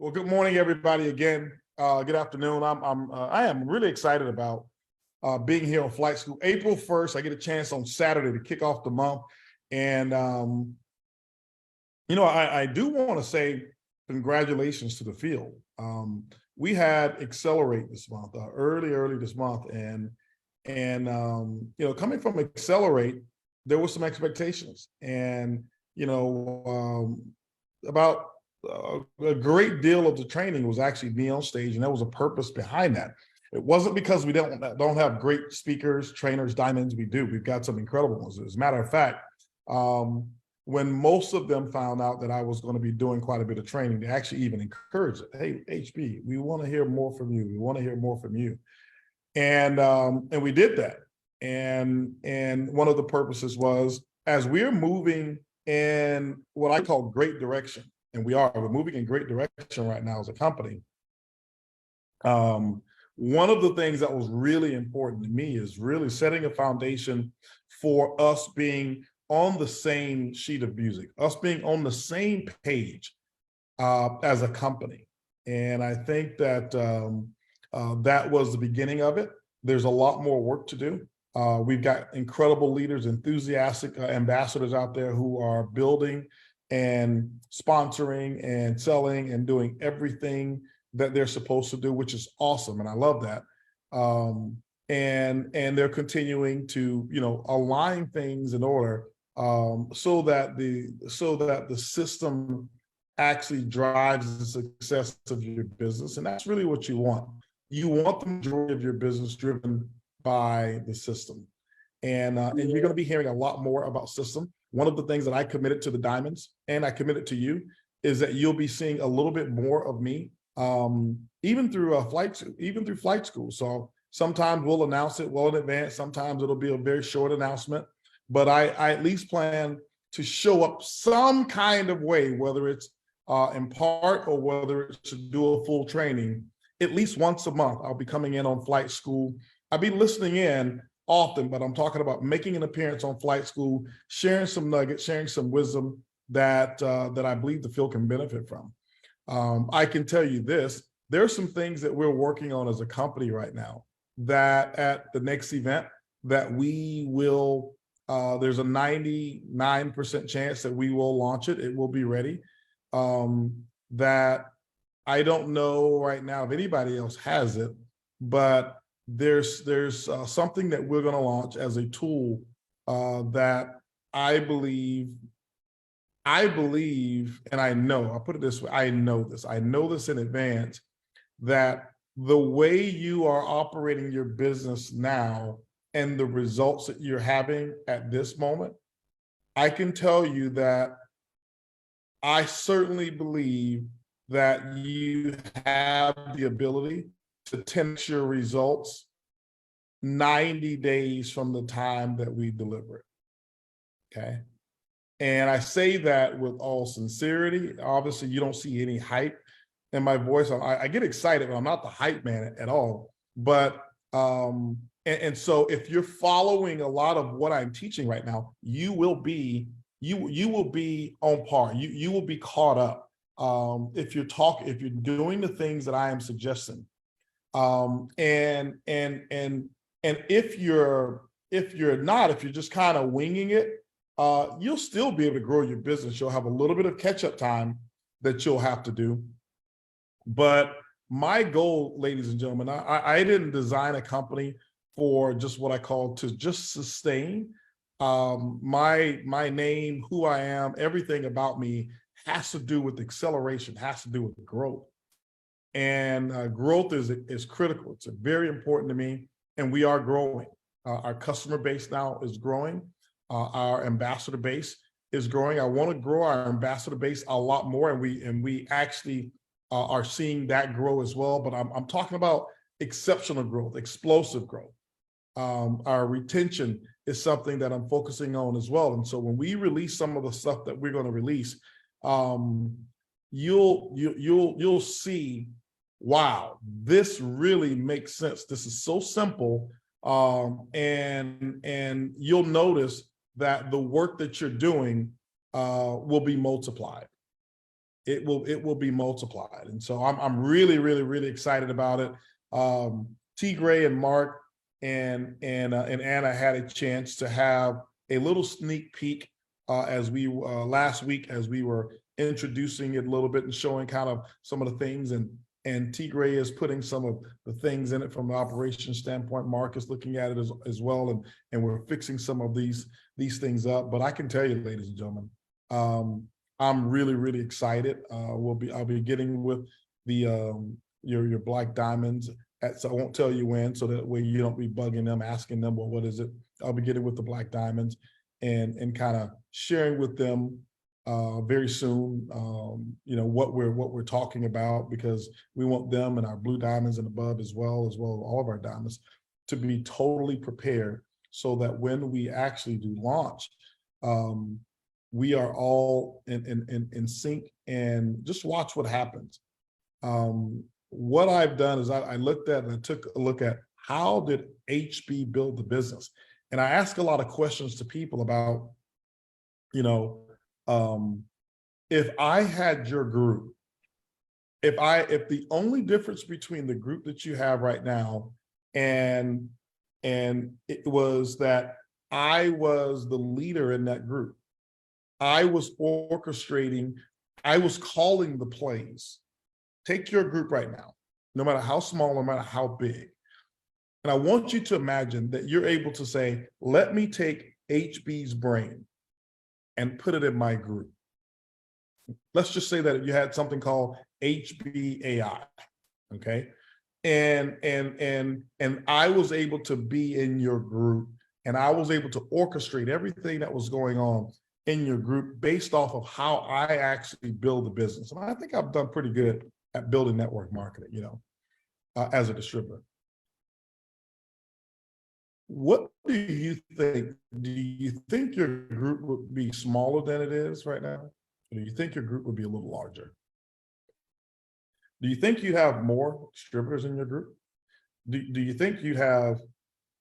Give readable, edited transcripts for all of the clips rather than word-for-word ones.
Well, good morning, everybody. Again, good afternoon. I am really excited about being here on Flight School. April 1st, I get a chance on Saturday to kick off the month, and I do want to say congratulations to the field. We had Accelerate this month, early this month, and coming from Accelerate, there were some expectations, and about a great deal of the training was actually me on stage, and there was a purpose behind that. It wasn't because we don't have great speakers, trainers, diamonds. We do. We've got some incredible ones. As a matter of fact, when most of them found out that I was going to be doing quite a bit of training, they actually even encouraged it. Hey, HB, we want to hear more from you. We want to hear more from you. And we did that. And one of the purposes was, as we're moving in what I call great direction, and we're moving in great direction right now as a company. One of the things that was really important to me is really setting a foundation for us being on the same sheet of music, us being on the same page as a company. And I think that that was the beginning of it. There's a lot more work to do. We've got incredible leaders, enthusiastic ambassadors out there who are building and sponsoring and selling and doing everything that they're supposed to do, which is awesome. And I love that. And they're continuing to, align things in order so that the system actually drives the success of your business. And that's really what you want. You want the majority of your business driven by the system. And you're going to be hearing a lot more about system. One of the things that I committed to the Diamonds, and I committed to you, is that you'll be seeing a little bit more of me, even through flight school. So sometimes we'll announce it well in advance. Sometimes it'll be a very short announcement, but I at least plan to show up some kind of way, whether it's in part or whether it's to do a full training, at least once a month. I'll be coming in on Flight School. I'll be listening in often, but I'm talking about making an appearance on Flight School, sharing some nuggets, sharing some wisdom that I believe the field can benefit from. I can tell you this, there are some things that we're working on as a company right now that at the next event that we will, there's a 99% chance that we will launch it. It will be ready. That I don't know right now if anybody else has it, but there's something that we're going to launch as a tool that I believe, and I know, I'll put it this way, I know this in advance, that the way you are operating your business now and the results that you're having at this moment, I can tell you that I certainly believe that you have the ability to 10x your results 90 days from the time that we deliver it, okay? And I say that with all sincerity. Obviously, you don't see any hype in my voice. I get excited, but I'm not the hype man at all. But, and so if you're following a lot of what I'm teaching right now, you will be on par. You will be caught up if you're doing the things that I am suggesting. And if you're just kind of winging it, you'll still be able to grow your business. You'll have a little bit of catch-up time that you'll have to do. But my goal, ladies and gentlemen, I didn't design a company for just what I call to just sustain. My name, who I am, everything about me has to do with acceleration, has to do with growth. And growth is critical. It's very important to me, and we are growing. Our customer base now is growing. Our ambassador base is growing. I want to grow our ambassador base a lot more, and we actually are seeing that grow as well. But I'm talking about exceptional growth, explosive growth. Our retention is something that I'm focusing on as well. And so when we release some of the stuff that we're going to release, you'll see, wow, this really makes sense. This is so simple. And you'll notice that the work that you're doing will be multiplied. it will be multiplied. And so I'm really, really, really excited about it. T. Gray and Mark and Anna had a chance to have a little sneak peek as we last week, as we were introducing it a little bit and showing kind of some of the things, and T. Gray is putting some of the things in it from an operations standpoint. Mark is looking at it as well, and we're fixing some of these things up. But I can tell you, ladies and gentlemen, I'm really, really excited. I'll be getting with the your black diamonds. So I won't tell you when, so that way you don't be bugging them, asking them, well, what is it? I'll be getting with the black diamonds and kind of sharing with them very soon, what we're talking about, because we want them and our blue diamonds and above as well as all of our diamonds to be totally prepared, so that when we actually do launch, we are all in sync, and just watch what happens. What I've done is I looked at and I took a look at how did HB build the business, and I ask a lot of questions to people about, if I had your group, if the only difference between the group that you have right now and it was that I was the leader in that group, I was orchestrating, I was calling the plays. Take your group right now, no matter how small, no matter how big. And I want you to imagine that you're able to say, let me take HB's brain and put it in my group. Let's just say that you had something called HB AI, okay? And I was able to be in your group, and I was able to orchestrate everything that was going on in your group based off of how I actually build the business. And I think I've done pretty good at building network marketing, as a distributor. What do you think? Do you think your group would be smaller than it is right now? Or do you think your group would be a little larger? Do you think you'd have more distributors in your group? Do you think you'd have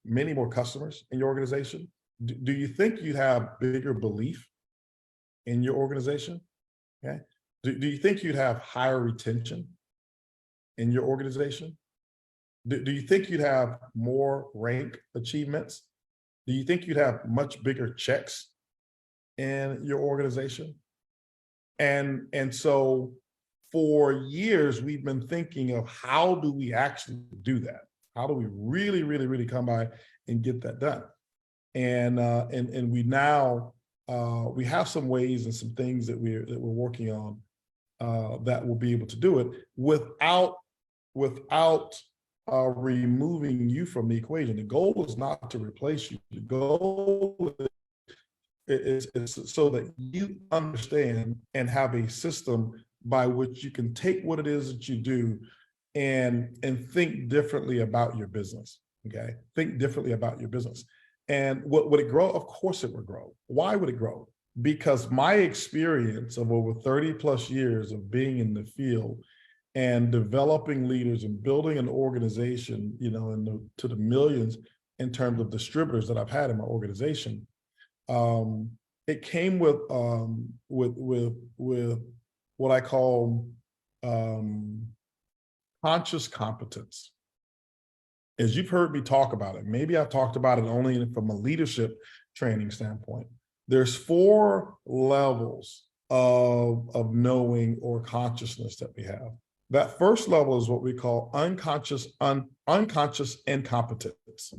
many more customers in your organization? Do you think you'd have bigger belief in your organization? Okay. Do you think you'd have higher retention in your organization? Do you think you'd have more rank achievements? Do you think you'd have much bigger checks in your organization? And so for years, we've been thinking of how do we actually do that? How do we really, really, really come by and get that done? And we now, we have some ways and some things that we're working on that will be able to do it without removing you from the equation. The goal is not to replace you. The goal is so that you understand and have a system by which you can take what it is that you do and think differently about your business. Okay, think differently about your business. And would it grow? Of course it would grow. Why would it grow? Because my experience of over 30 plus years of being in the field and developing leaders and building an organization, to the millions in terms of distributors that I've had in my organization, it came with what I call conscious competence. As you've heard me talk about it, maybe I've talked about it only from a leadership training standpoint. There's 4 levels of knowing or consciousness that we have. That first level is what we call unconscious incompetence.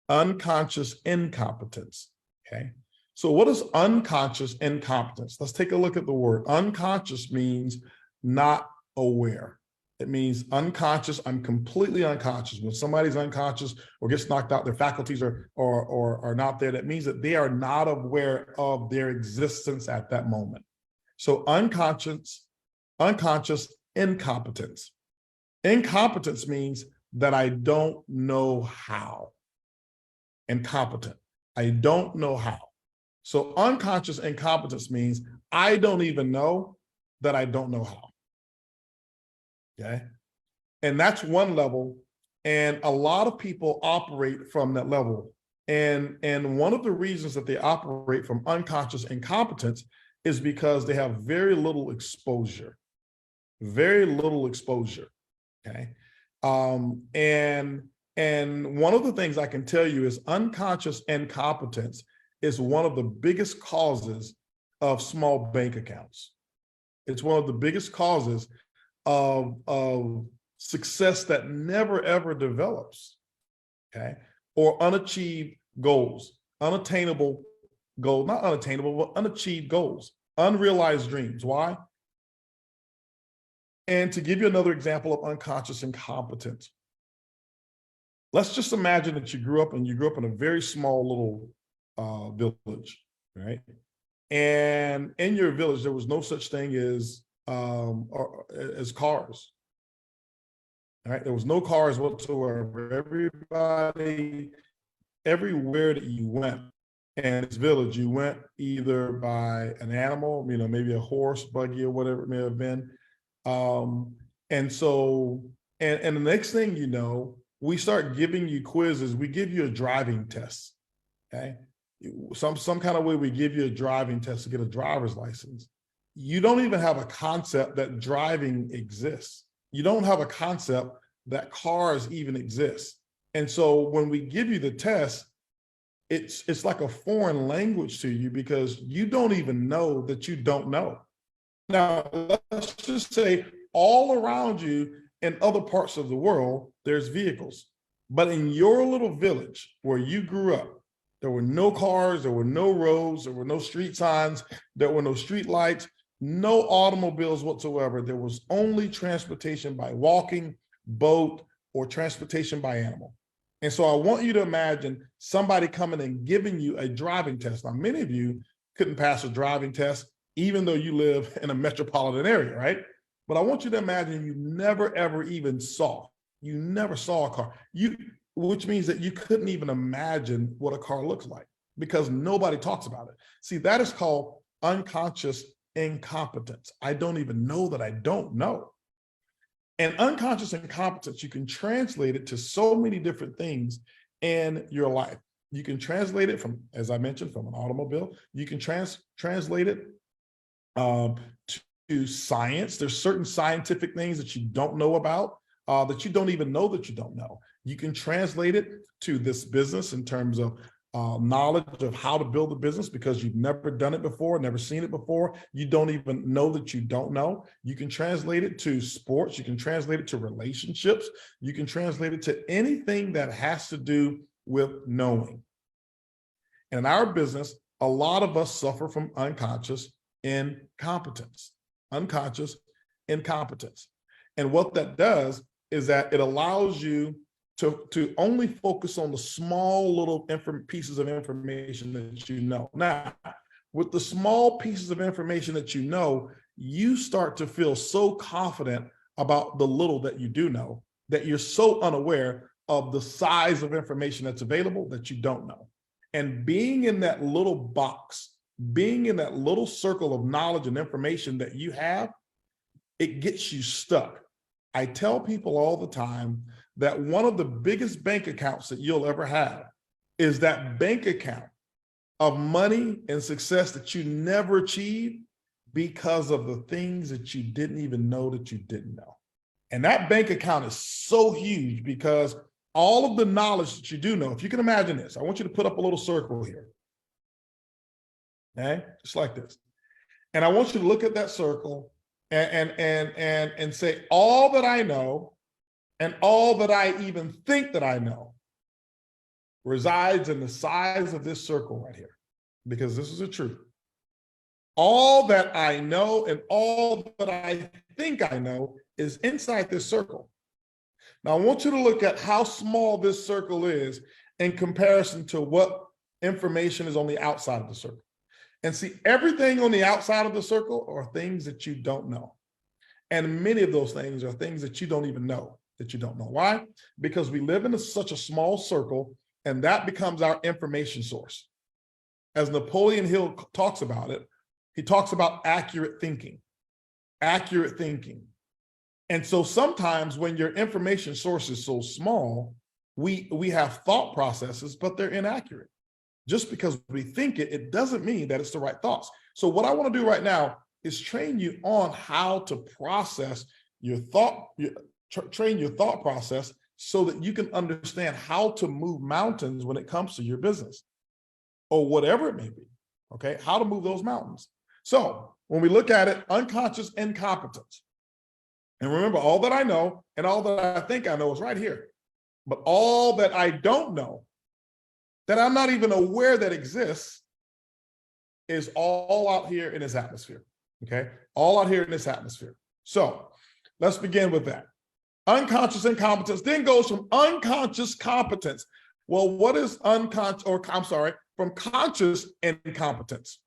Unconscious incompetence, okay? So what is unconscious incompetence? Let's take a look at the word. Unconscious means not aware. It means unconscious. I'm completely unconscious. When somebody's unconscious or gets knocked out, their faculties are not there. That means that they are not aware of their existence at that moment. So unconscious incompetence. Incompetence means that I don't know how. Incompetent. I don't know how. So unconscious incompetence means I don't even know that I don't know how. Okay. And that's one level. And a lot of people operate from that level. And one of the reasons that they operate from unconscious incompetence is because they have very little exposure, okay? And one of the things I can tell you is unconscious incompetence is one of the biggest causes of small bank accounts. It's one of the biggest causes of success that never ever develops, okay? Or unachieved goals, unattainable goals, not unattainable, but unachieved goals, unrealized dreams. Why? And to give you another example of unconscious incompetence, let's just imagine that you grew up in a very small little village, right? And in your village, there was no such thing as cars. All right, there was no cars whatsoever. Everybody, everywhere that you went in this village, you went either by an animal, maybe a horse, buggy, or whatever it may have been. And so, and the next thing you know, we start giving you quizzes. We give you a driving test, okay? Some kind of way we give you a driving test to get a driver's license. You don't even have a concept that driving exists. You don't have a concept that cars even exist. And so when we give you the test, it's like a foreign language to you because you don't even know that you don't know. Now, let's just say all around you in other parts of the world, there's vehicles. But in your little village where you grew up, there were no cars, there were no roads, there were no street signs, there were no street lights, no automobiles whatsoever. There was only transportation by walking, boat, or transportation by animal. And so I want you to imagine somebody coming and giving you a driving test. Now, many of you couldn't pass a driving test, even though you live in a metropolitan area, right? But I want you to imagine you never, ever even you never saw a car, which means that you couldn't even imagine what a car looks like because nobody talks about it. See, that is called unconscious incompetence. I don't even know that I don't know. And unconscious incompetence, you can translate it to so many different things in your life. You can translate it from, as I mentioned, from an automobile. You can translate it to science. There's certain scientific things that you don't know about, that you don't even know that you don't know. You can translate it to this business in terms of knowledge of how to build a business because you've never done it before, never seen it before. You don't even know that you don't know. You can translate it to sports. You can translate it to relationships. You can translate it to anything that has to do with knowing. And in our business, a lot of us suffer from unconscious incompetence. Unconscious incompetence. And what that does is that it allows you to only focus on the small little pieces of information that you know. Now, with the small pieces of information that you know, you start to feel so confident about the little that you do know that you're so unaware of the size of information that's available that you don't know. And being in that little box, being in that little circle of knowledge and information that you have, it gets you stuck. I tell people all the time that one of the biggest bank accounts that you'll ever have is that bank account of money and success that you never achieved because of the things that you didn't even know that you didn't know. And that bank account is so huge because all of the knowledge that you do know, if you can imagine this, I want you to put up a little circle here, okay? Just like this. And I want you to look at that circle and say, all that I know and all that I even think that I know resides in the size of this circle right here, because this is the truth. All that I know and all that I think I know is inside this circle. Now, I want you to look at how small this circle is in comparison to what information is on the outside of the circle. And see, everything on the outside of the circle are things that you don't know. And many of those things are things that you don't even know that you don't know. Why? Because we live in such a small circle, and that becomes our information source. As Napoleon Hill talks about it, he talks about accurate thinking, accurate thinking. And so sometimes when your information source is so small, we have thought processes, but they're inaccurate. Just because we think it, it doesn't mean that it's the right thoughts. So what I want to do right now is train you on how to process your thought, train your thought process so that you can understand how to move mountains when it comes to your business or whatever it may be, okay? How to move those mountains. So when we look at it, unconscious incompetence. And remember, all that I know and all that I think I know is right here. But all that I don't know, that I'm not even aware that exists, is all out here in this atmosphere, okay? All out here in this atmosphere. So let's begin with that. Unconscious incompetence then goes from unconscious competence. Well, what is unconscious, or I'm sorry, from conscious incompetence?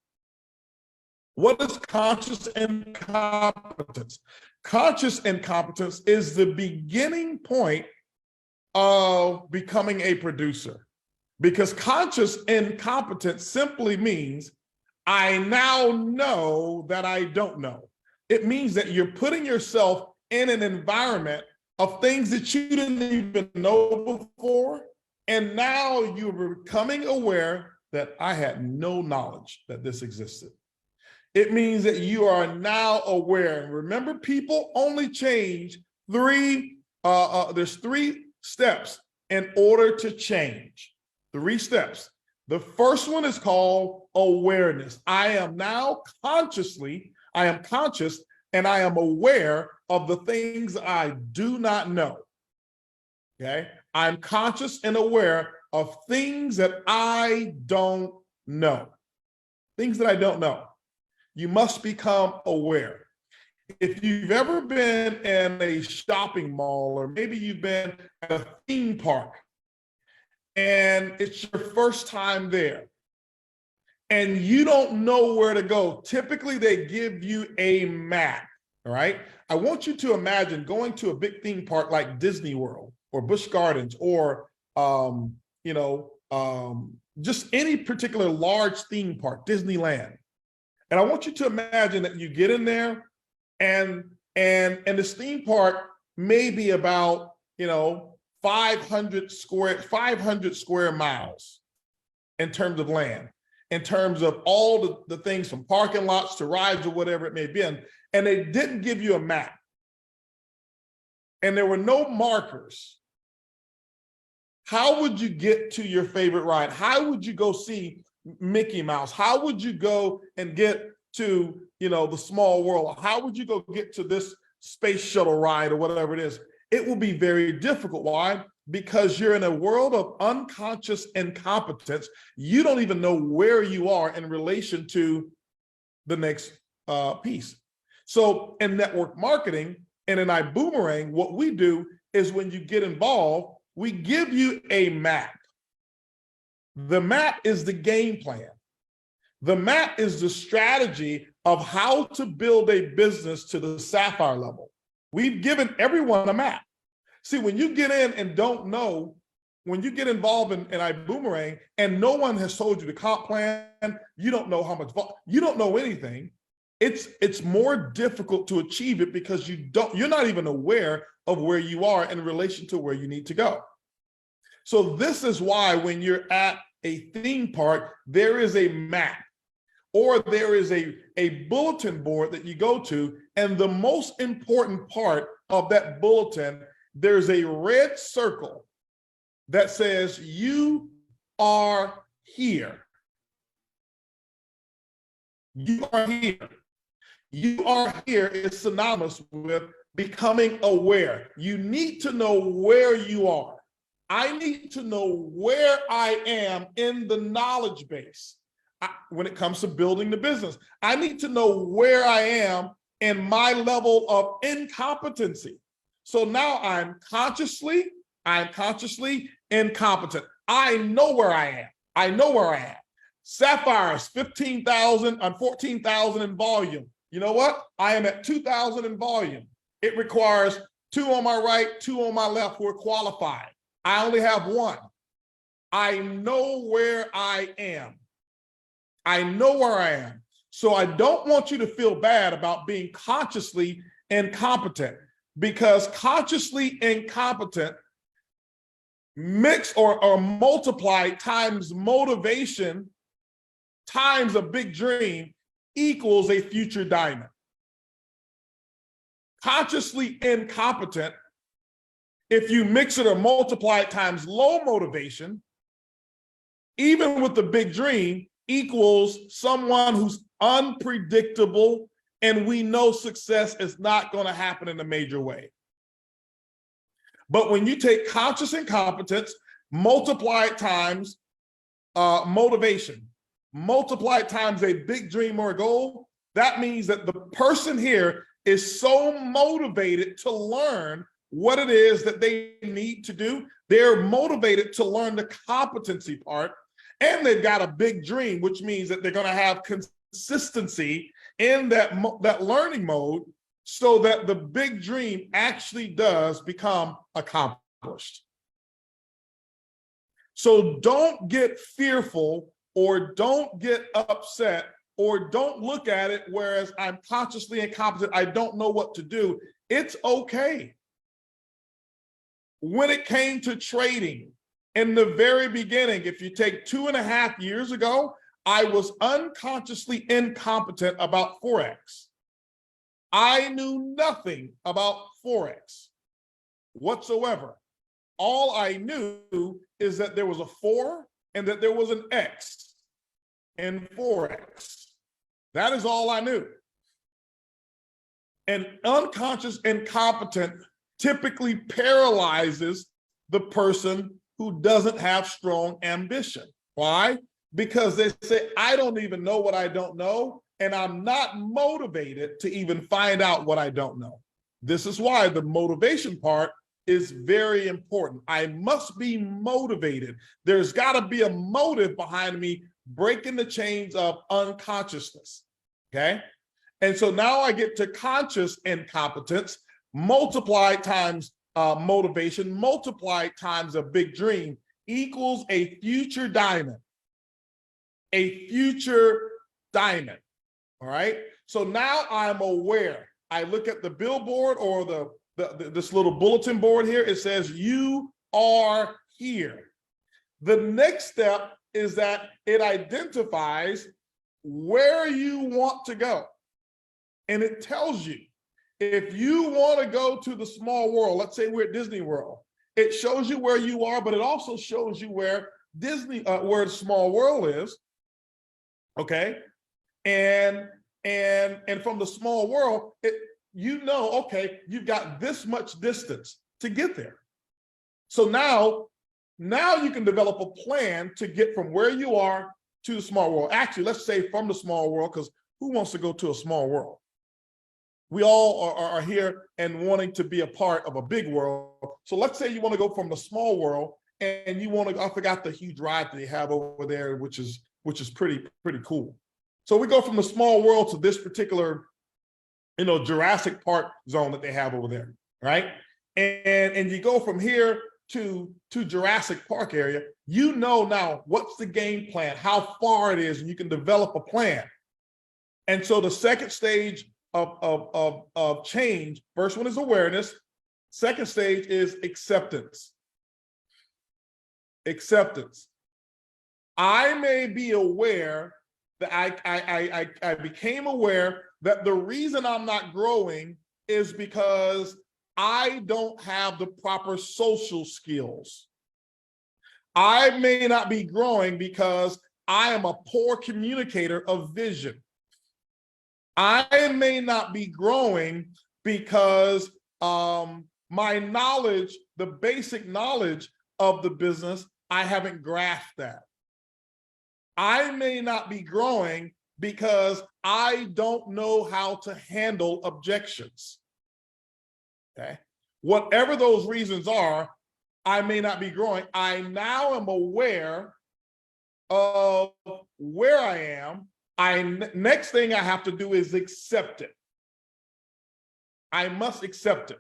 What is conscious incompetence? Conscious incompetence is the beginning point of becoming a producer, because conscious incompetence simply means I now know that I don't know. It means that you're putting yourself in an environment of things that you didn't even know before, and now you're becoming aware that I had no knowledge that this existed. It means that you are now aware. And remember, people only change there's 3 steps in order to change. 3 steps. The first one is called awareness. I am conscious and I am aware of the things I do not know. Okay? I'm conscious and aware of things that I don't know. Things that I don't know. You must become aware. If you've ever been in a shopping mall, or maybe you've been at a theme park and it's your first time there and you don't know where to go, typically they give you a map, all right? I want you to imagine going to a big theme park like Disney World or Busch Gardens or, just any particular large theme park, Disneyland. And I want you to imagine that you get in there and this theme park may be about, 500 square miles in terms of land, in terms of all the things from parking lots to rides or whatever it may be. And they didn't give you a map. And there were no markers. How would you get to your favorite ride? How would you go see Mickey Mouse? How would you go and get to, the small world? How would you go get to this space shuttle ride or whatever it is? It will be very difficult. Why? Because you're in a world of unconscious incompetence. You don't even know where you are in relation to the next piece. So in network marketing and in iBuumerang, what we do is when you get involved, we give you a map. The map is the game plan. The map is the strategy of how to build a business to the sapphire level. We've given everyone a map. See, when you get in and don't know, when you get involved in iBuumerang and no one has told you the comp plan, you don't know how much, you don't know anything, it's more difficult to achieve it because you're not even aware of where you are in relation to where you need to go. So this is why when you're at a theme park, there is a map or there is a bulletin board that you go to. And the most important part of that bulletin, there's a red circle that says, you are here. You are here. You are here is synonymous with becoming aware. You need to know where you are. I need to know where I am in the knowledge base when it comes to building the business. I need to know where I am in my level of incompetency. So now I'm consciously incompetent. I know where I am. I know where I am. Sapphires, 15,000 and 14,000 in volume. You know what? I am at 2,000 in volume. It requires 2 on my right, 2 on my left who are qualified. I only have 1. I know where I am. I know where I am. So I don't want you to feel bad about being consciously incompetent, because consciously incompetent mix or multiply times motivation times a big dream equals a future diamond. Consciously incompetent, if you mix it or multiply it times low motivation, even with the big dream, equals someone who's unpredictable, and we know success is not going to happen in a major way. But when you take conscious incompetence, multiply it times motivation, multiply it times a big dream or a goal, that means that the person here is so motivated to learn what it is that they need to do. They're motivated to learn the competency part, and they've got a big dream, which means that they're going to have consistency in that learning mode, so that the big dream actually does become accomplished. So don't get fearful, or don't get upset, or don't look at it whereas I'm consciously incompetent, I don't know what to do. It's okay. When it came to trading, in the very beginning, if you take 2.5 years ago, I was unconsciously incompetent about Forex. I knew nothing about Forex whatsoever. All I knew is that there was a 4 and that there was an X in Forex. That is all I knew. And unconscious incompetent typically paralyzes the person who doesn't have strong ambition. Why? Because they say, I don't even know what I don't know, and I'm not motivated to even find out what I don't know. This is why the motivation part is very important. I must be motivated. There's got to be a motive behind me breaking the chains of unconsciousness, okay? And so now I get to conscious incompetence, multiplied times motivation, multiplied times a big dream, equals a future diamond. A future diamond, all right? So now I'm aware. I look at the billboard or this little bulletin board here. It says, you are here. The next step is that it identifies where you want to go. And it tells you, if you want to go to the small world, let's say we're at Disney World, it shows you where you are, but it also shows you where where the small world is. Okay, and from the small world, you know, okay, you've got this much distance to get there. So now you can develop a plan to get from where you are to the small world. Actually, let's say from the small world, because who wants to go to a small world? We all are here and wanting to be a part of a big world. So let's say you want to go from the small world and you want to, I forgot the huge ride that they have over there, which is pretty cool. So we go from the small world to this particular, Jurassic Park zone that they have over there, right? And you go from here to Jurassic Park area. You know now what's the game plan, how far it is, and you can develop a plan. And so the second stage of change, first one is awareness, second stage is acceptance. Acceptance. I may be aware that I became aware that the reason I'm not growing is because I don't have the proper social skills. I may not be growing because I am a poor communicator of vision. I may not be growing because my knowledge, the basic knowledge of the business, I haven't grasped that. I may not be growing because I don't know how to handle objections. Okay. Whatever those reasons are, I may not be growing. I now am aware of where I am. Next thing I have to do is accept it. I must accept it.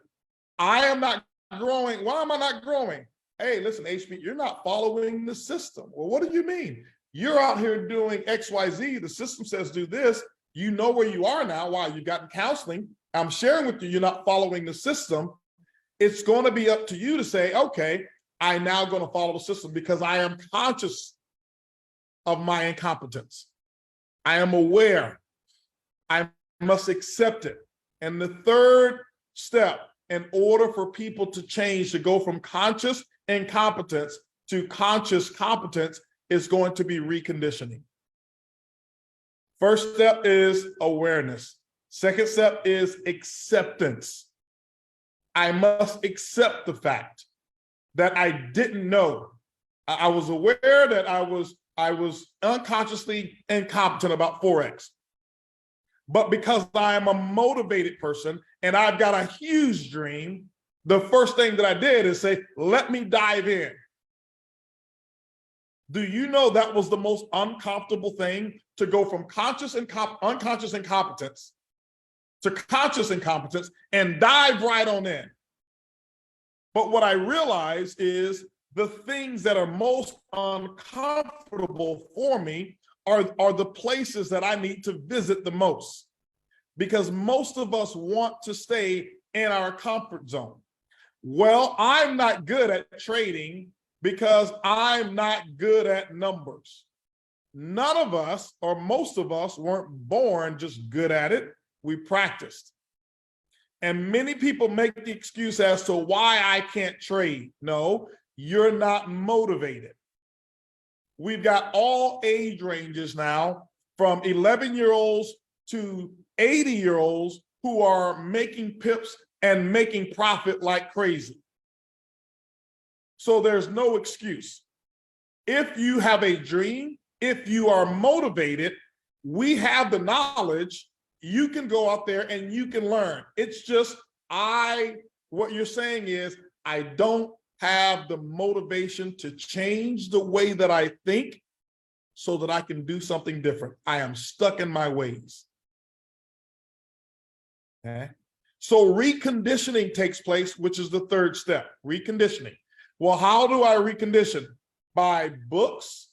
I am not growing. Why am I not growing? Hey, listen, HP, you're not following the system. Well, what do you mean? You're out here doing XYZ. The system says do this. You know where you are now. Why? You've gotten counseling. I'm sharing with you, you're not following the system. It's going to be up to you to say, okay, I'm now going to follow the system because I am conscious of my incompetence. I am aware. I must accept it. And the third step in order for people to change, to go from conscious incompetence to conscious competence, is going to be reconditioning. First step is awareness. Second step is acceptance. I must accept the fact that I didn't know. I was aware that I was unconsciously incompetent about Forex. But because I am a motivated person and I've got a huge dream, the first thing that I did is say, let me dive in. Do you know that was the most uncomfortable thing, to go from unconscious incompetence to conscious incompetence and dive right on in? But what I realize is the things that are most uncomfortable for me are the places that I need to visit the most, because most of us want to stay in our comfort zone. Well, I'm not good at trading because I'm not good at numbers. None of us, or most of us, weren't born just good at it. We practiced. And many people make the excuse as to why I can't trade. No, you're not motivated. We've got all age ranges now, from 11-year-olds to 80-year-olds who are making pips and making profit like crazy. So there's no excuse. If you have a dream, if you are motivated, we have the knowledge. You can go out there and you can learn. It's just, what you're saying is, I don't have the motivation to change the way that I think so that I can do something different. I am stuck in my ways. Okay. So reconditioning takes place, which is the third step, reconditioning. Well, how do I recondition? By books,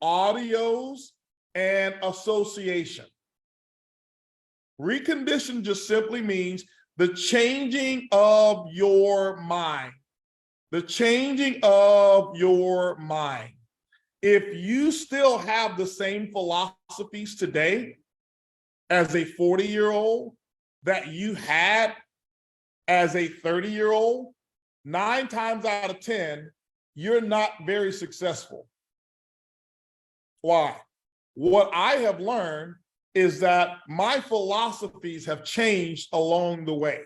audios, and association. Recondition just simply means the changing of your mind. The changing of your mind. If you still have the same philosophies today as a 40-year-old that you had as a 30-year-old, 9 times out of 10, you're not very successful. Why? What I have learned is that my philosophies have changed along the way.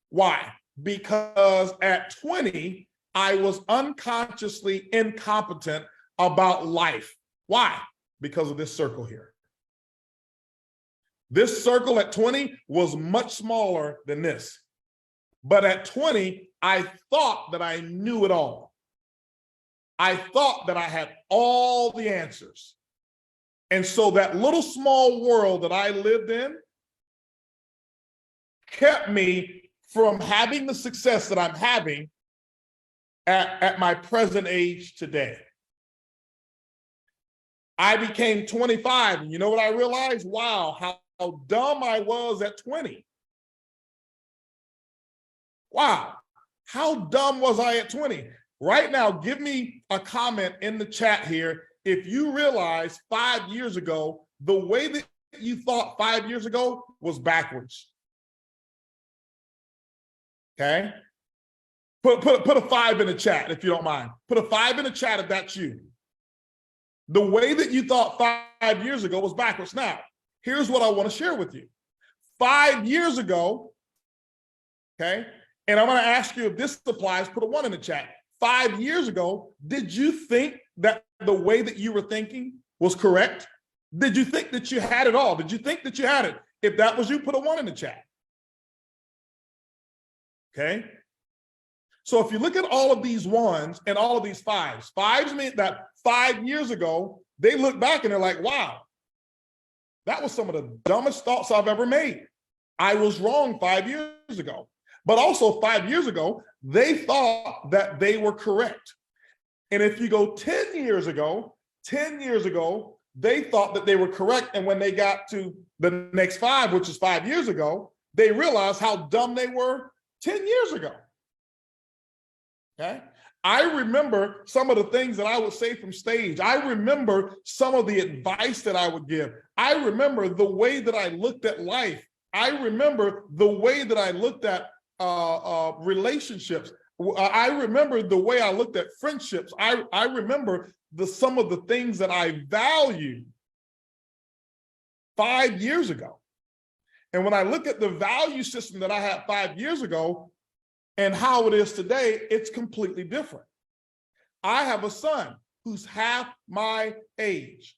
Why? Because at 20, I was unconsciously incompetent about life. Why? Because of this circle here. This circle at 20 was much smaller than this. But at 20, I thought that I knew it all. I thought that I had all the answers. And so that little small world that I lived in kept me from having the success that I'm having at my present age today. I became 25, and you know what I realized? Wow, how dumb I was at 20. Wow, how dumb was I at 20? Right now, give me a comment in the chat here if you realize 5 years ago, the way that you thought 5 years ago was backwards. Okay? Put a 5 in the chat if you don't mind. Put a 5 in the chat if that's you. The way that you thought 5 years ago was backwards. Now, here's what I want to share with you. 5 years ago, okay, and I'm going to ask you if this applies, put a 1 in the chat. 5 years ago, did you think that the way that you were thinking was correct? Did you think that you had it all? Did you think that you had it? If that was you, put a 1 in the chat. Okay? So if you look at all of these 1s and all of these 5s, 5s mean that 5 years ago, they look back and they're like, wow, that was some of the dumbest thoughts I've ever made. I was wrong 5 years ago. But also 5 years ago, they thought that they were correct. And if you go 10 years ago, they thought that they were correct. And when they got to the next 5, which is 5 years ago, they realized how dumb they were 10 years ago. Okay. I remember some of the things that I would say from stage. I remember some of the advice that I would give. I remember the way that I looked at life. I remember the way that I looked at relationships. I remember the way I looked at friendships. I remember some of the things that I valued 5 years ago. And when I look at the value system that I had 5 years ago and how it is today, it's completely different. I have a son who's half my age.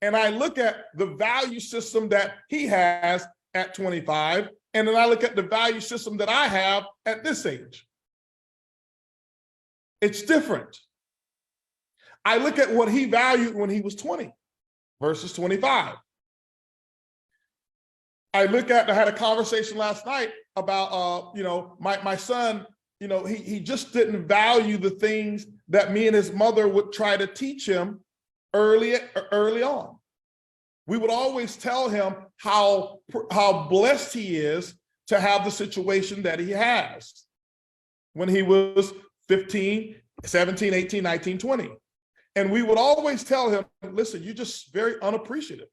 And I look at the value system that he has at 25, and then I look at the value system that I have at this age. It's different. I look at what he valued when he was 20 versus 25. I had a conversation last night about, my son, he just didn't value the things that me and his mother would try to teach him early on. We would always tell him how blessed he is to have the situation that he has when he was 15, 17, 18, 19, 20. And we would always tell him, listen, you're just very unappreciative.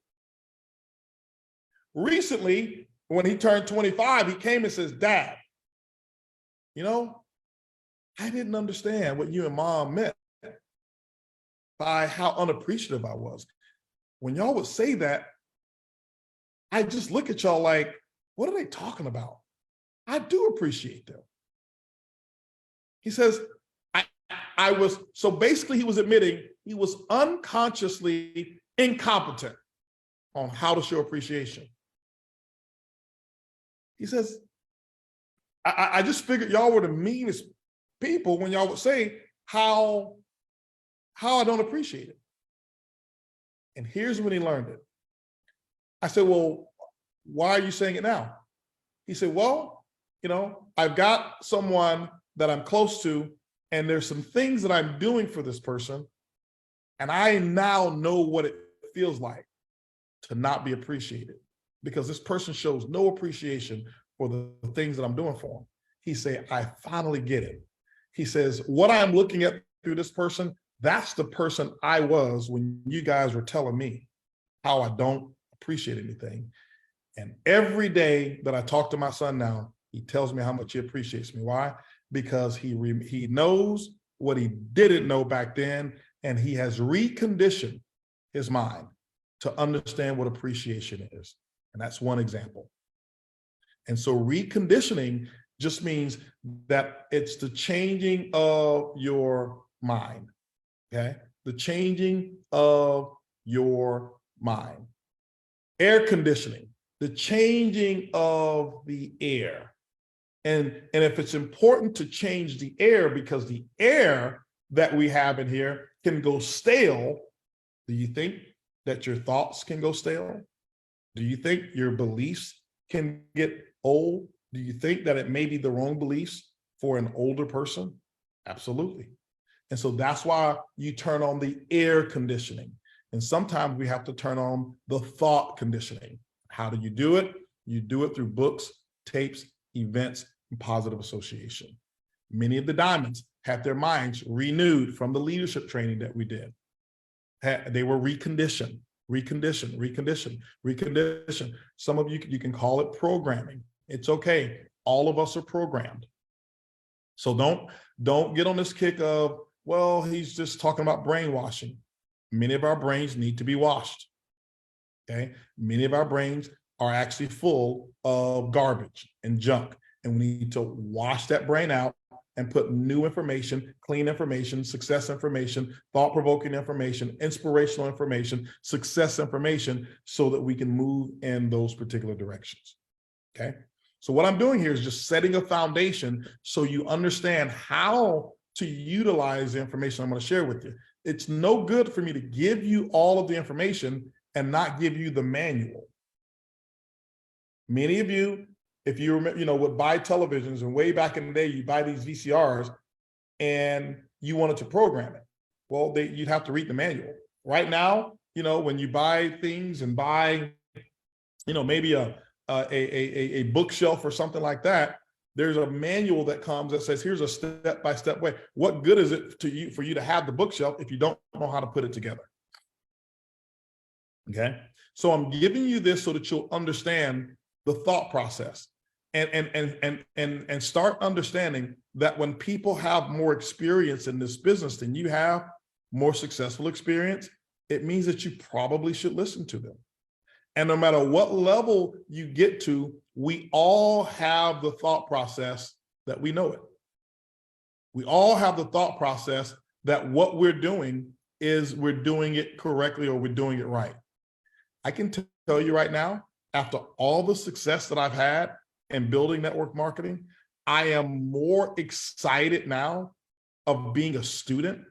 Recently, when he turned 25, he came and says, Dad, I didn't understand what you and Mom meant by how unappreciative I was. When y'all would say that, I just look at y'all like, what are they talking about? I do appreciate them. He says, so basically he was admitting he was unconsciously incompetent on how to show appreciation. He says, I just figured y'all were the meanest people when y'all would say how I don't appreciate it. And here's when he learned it. I said, well, why are you saying it now? He said, well, I've got someone that I'm close to, and there's some things that I'm doing for this person, and I now know what it feels like to not be appreciated because this person shows no appreciation for the things that I'm doing for him. He said, I finally get it. He says, what I'm looking at through this person, that's the person I was when you guys were telling me how I don't appreciate anything. And every day that I talk to my son now, he tells me how much he appreciates me. Why? Because he knows what he didn't know back then, and he has reconditioned his mind to understand what appreciation is. And that's one example. And so reconditioning just means that it's the changing of your mind. Okay, the changing of your mind. Air conditioning, the changing of the air. And if it's important to change the air because the air that we have in here can go stale, do you think that your thoughts can go stale? Do you think your beliefs can get old? Do you think that it may be the wrong beliefs for an older person? Absolutely. And so that's why you turn on the air conditioning. And sometimes we have to turn on the thought conditioning. How do you do it? You do it through books, tapes, events, and positive association. Many of the diamonds had their minds renewed from the leadership training that we did. They were reconditioned. Some of you can call it programming. It's okay. All of us are programmed. So don't get on this kick of, well, he's just talking about brainwashing. Many of our brains need to be washed. Okay. Many of our brains are actually full of garbage and junk. And we need to wash that brain out and put new information, clean information, success information, thought-provoking information, inspirational information, success information, so that we can move in those particular directions. Okay. So what I'm doing here is just setting a foundation so you understand how to utilize the information I'm going to share with you. It's no good for me to give you all of the information and not give you the manual. Many of you, if you remember, would buy televisions, and way back in the day, you buy these VCRs and you wanted to program it. Well, you'd have to read the manual. Right now, when you buy things and buy, maybe a bookshelf or something like that, There's a manual that comes that says, here's a step-by-step way. What good is it to you for you to have the bookshelf if you don't know how to put it together? Okay. So I'm giving you this so that you'll understand the thought process and start understanding that when people have more experience in this business than you have, more successful experience, it means that you probably should listen to them. And no matter what level you get to, we all have the thought process that we know it. We all have the thought process that what we're doing is we're doing it correctly or we're doing it right. I can tell you right now, after all the success that I've had in building network marketing, I am more excited now of being a student.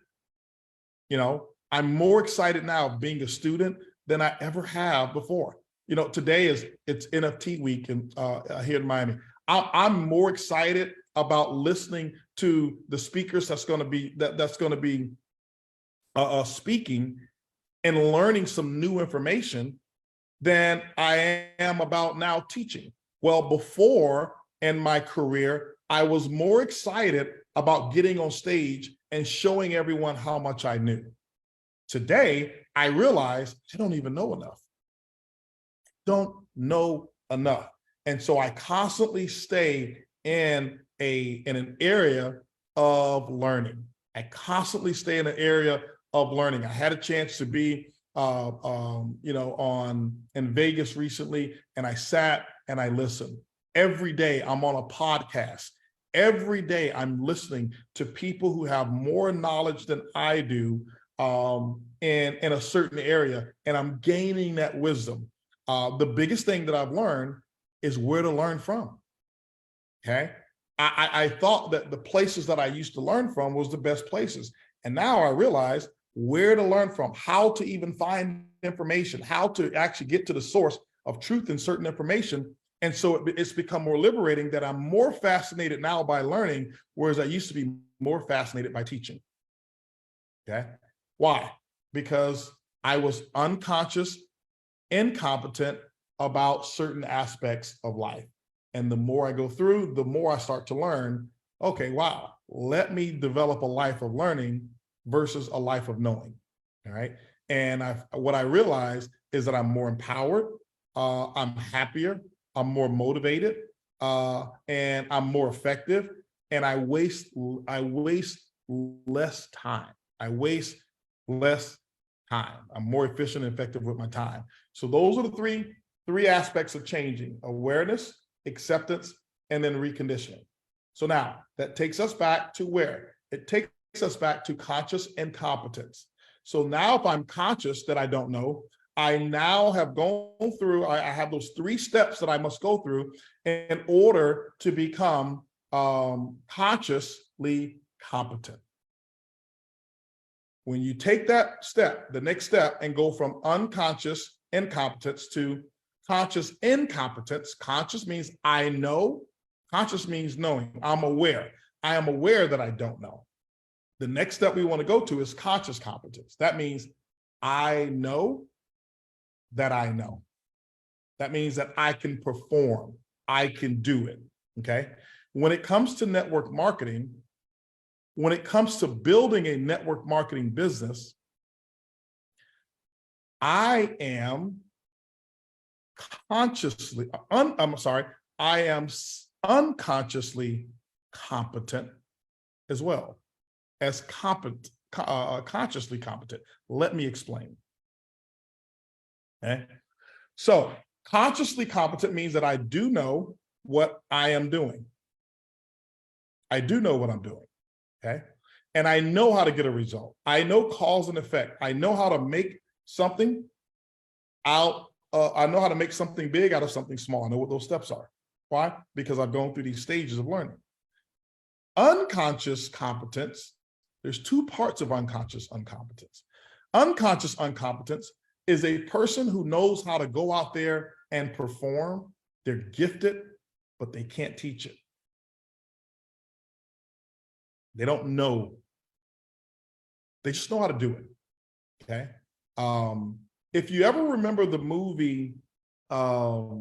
You know, I'm more excited now of being a student than I ever have before. You know, today it's NFT week here in Miami. I'm more excited about listening to the speakers that's going to be speaking and learning some new information than I am about now teaching. Well, before in my career, I was more excited about getting on stage and showing everyone how much I knew. Today, I realize I don't even know enough. Don't know enough. And so I constantly stay in an area of learning. I constantly stay in an area of learning. I had a chance to be in Vegas recently, and I sat and I listened. Every day I'm on a podcast. Every day I'm listening to people who have more knowledge than I do in a certain area, and I'm gaining that wisdom. The biggest thing that I've learned is where to learn from. Okay. I thought that the places that I used to learn from was the best places. And now I realize where to learn from, how to even find information, how to actually get to the source of truth in certain information. And so it's become more liberating that I'm more fascinated now by learning, whereas I used to be more fascinated by teaching. Okay. Why? Because I was unconscious, incompetent about certain aspects of life. And the more I go through, the more I start to learn, okay, wow, let me develop a life of learning versus a life of knowing. All right. And what I realized is that I'm more empowered, I'm happier, I'm more motivated, and I'm more effective, and I waste less time. I waste less time. I'm more efficient and effective with my time. So those are the three aspects of changing: awareness, acceptance, and then reconditioning. So now that takes us back to where? It takes us back to conscious incompetence. So now if I'm conscious that I don't know, I now have gone through, I have those 3 steps that I must go through in order to become consciously competent. When you take that step, the next step, and go from unconscious incompetence to conscious incompetence, conscious means I know, conscious means knowing, I'm aware. I am aware that I don't know. The next step we want to go to is conscious competence. That means I know that I know. That means that I can perform, I can do it, okay? When it comes to network marketing, when it comes to building a network marketing business, I am unconsciously competent as well as consciously competent. Let me explain. Okay. So consciously competent means that I do know what I am doing. I do know what I'm doing. Okay. And I know how to get a result. I know cause and effect. I know how to make something out. I know how to make something big out of something small. I know what those steps are. Why? Because I've gone through these stages of learning. Unconscious competence, there's 2 parts of unconscious incompetence. Unconscious incompetence is a person who knows how to go out there and perform. They're gifted, but they can't teach it. They don't know. They just know how to do it. Okay. If you ever remember the movie, what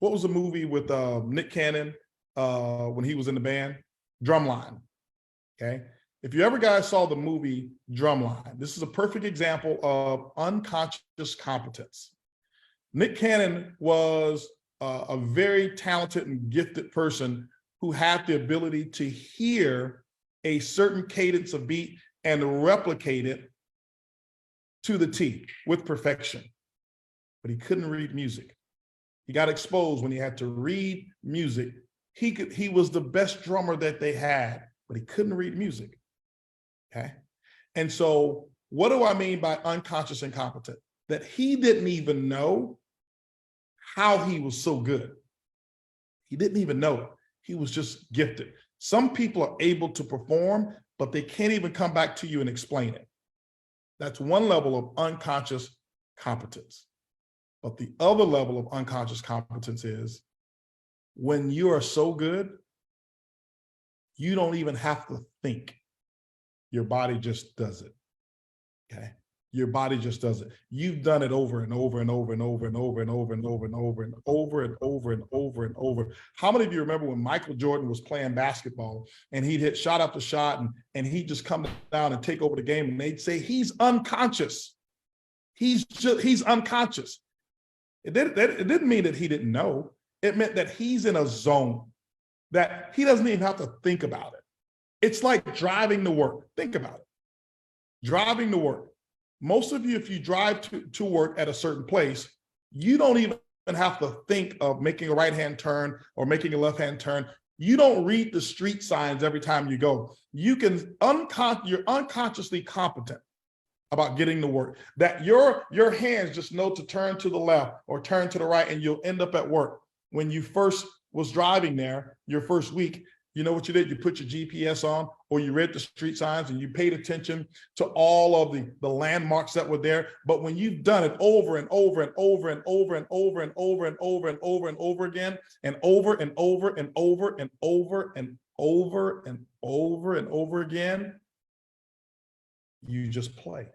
was the movie with Nick Cannon when he was in the band, Drumline. Okay. If you ever guys saw the movie Drumline, this is a perfect example of unconscious competence. Nick Cannon was a very talented and gifted person who had the ability to hear a certain cadence of beat and replicate it to the T with perfection. But he couldn't read music. He got exposed when he had to read music. He was the best drummer that they had, but he couldn't read music. Okay. And so what do I mean by unconscious incompetent? That he didn't even know how he was so good. He didn't even know it. He was just gifted. Some people are able to perform, but they can't even come back to you and explain it. That's one level of unconscious competence. But the other level of unconscious competence is when you are so good, you don't even have to think. Your body just does it. Okay. Your body just does it. You've done it over and over and over and over and over and over and over and over and over and over and over and over. How many of you remember when Michael Jordan was playing basketball and he'd hit shot after shot and he'd just come down and take over the game and they'd say, he's unconscious. He's unconscious. It didn't mean that he didn't know. It meant that he's in a zone that he doesn't even have to think about it. It's like driving to work. Think about it. Driving to work. Most of you, if you drive to work at a certain place, you don't even have to think of making a right-hand turn or making a left-hand turn. You don't read the street signs every time you go. You can you're unconsciously competent about getting to work. That your hands just know to turn to the left or turn to the right, and you'll end up at work. When you first was driving there, your first week, you know what you did? You put your GPS on, or you read the street signs and you paid attention to all of the landmarks that were there. But when you've done it over and over and over and over and over and over and over and over and over again, and over and over and over and over and over and over and over again, you just play.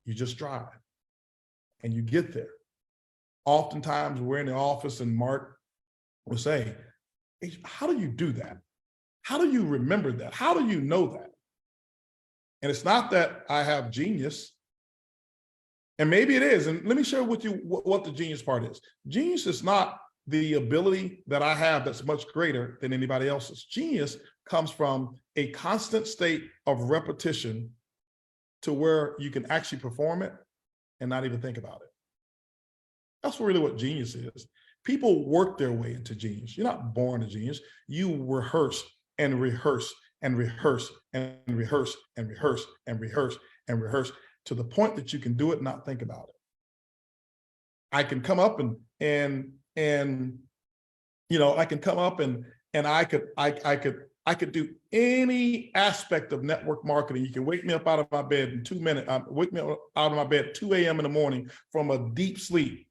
You just drive and you get there. Oftentimes we're in the office and Mark will say, hey, how do you do that? How do you remember that? How do you know that? And it's not that I have genius, and maybe it is. And let me share with you what the genius part is. Genius is not the ability that I have that's much greater than anybody else's. Genius comes from a constant state of repetition to where you can actually perform it and not even think about it. That's really what genius is. People work their way into genius. You're not born a genius. You rehearse and rehearse and rehearse and rehearse and rehearse and rehearse and rehearse to the point that you can do it and not think about it. I can come up and you know, I can come up and I could do any aspect of network marketing. You can wake me up out of my bed in 2 minutes. Wake me up out of my bed at 2 a.m. in the morning from a deep sleep.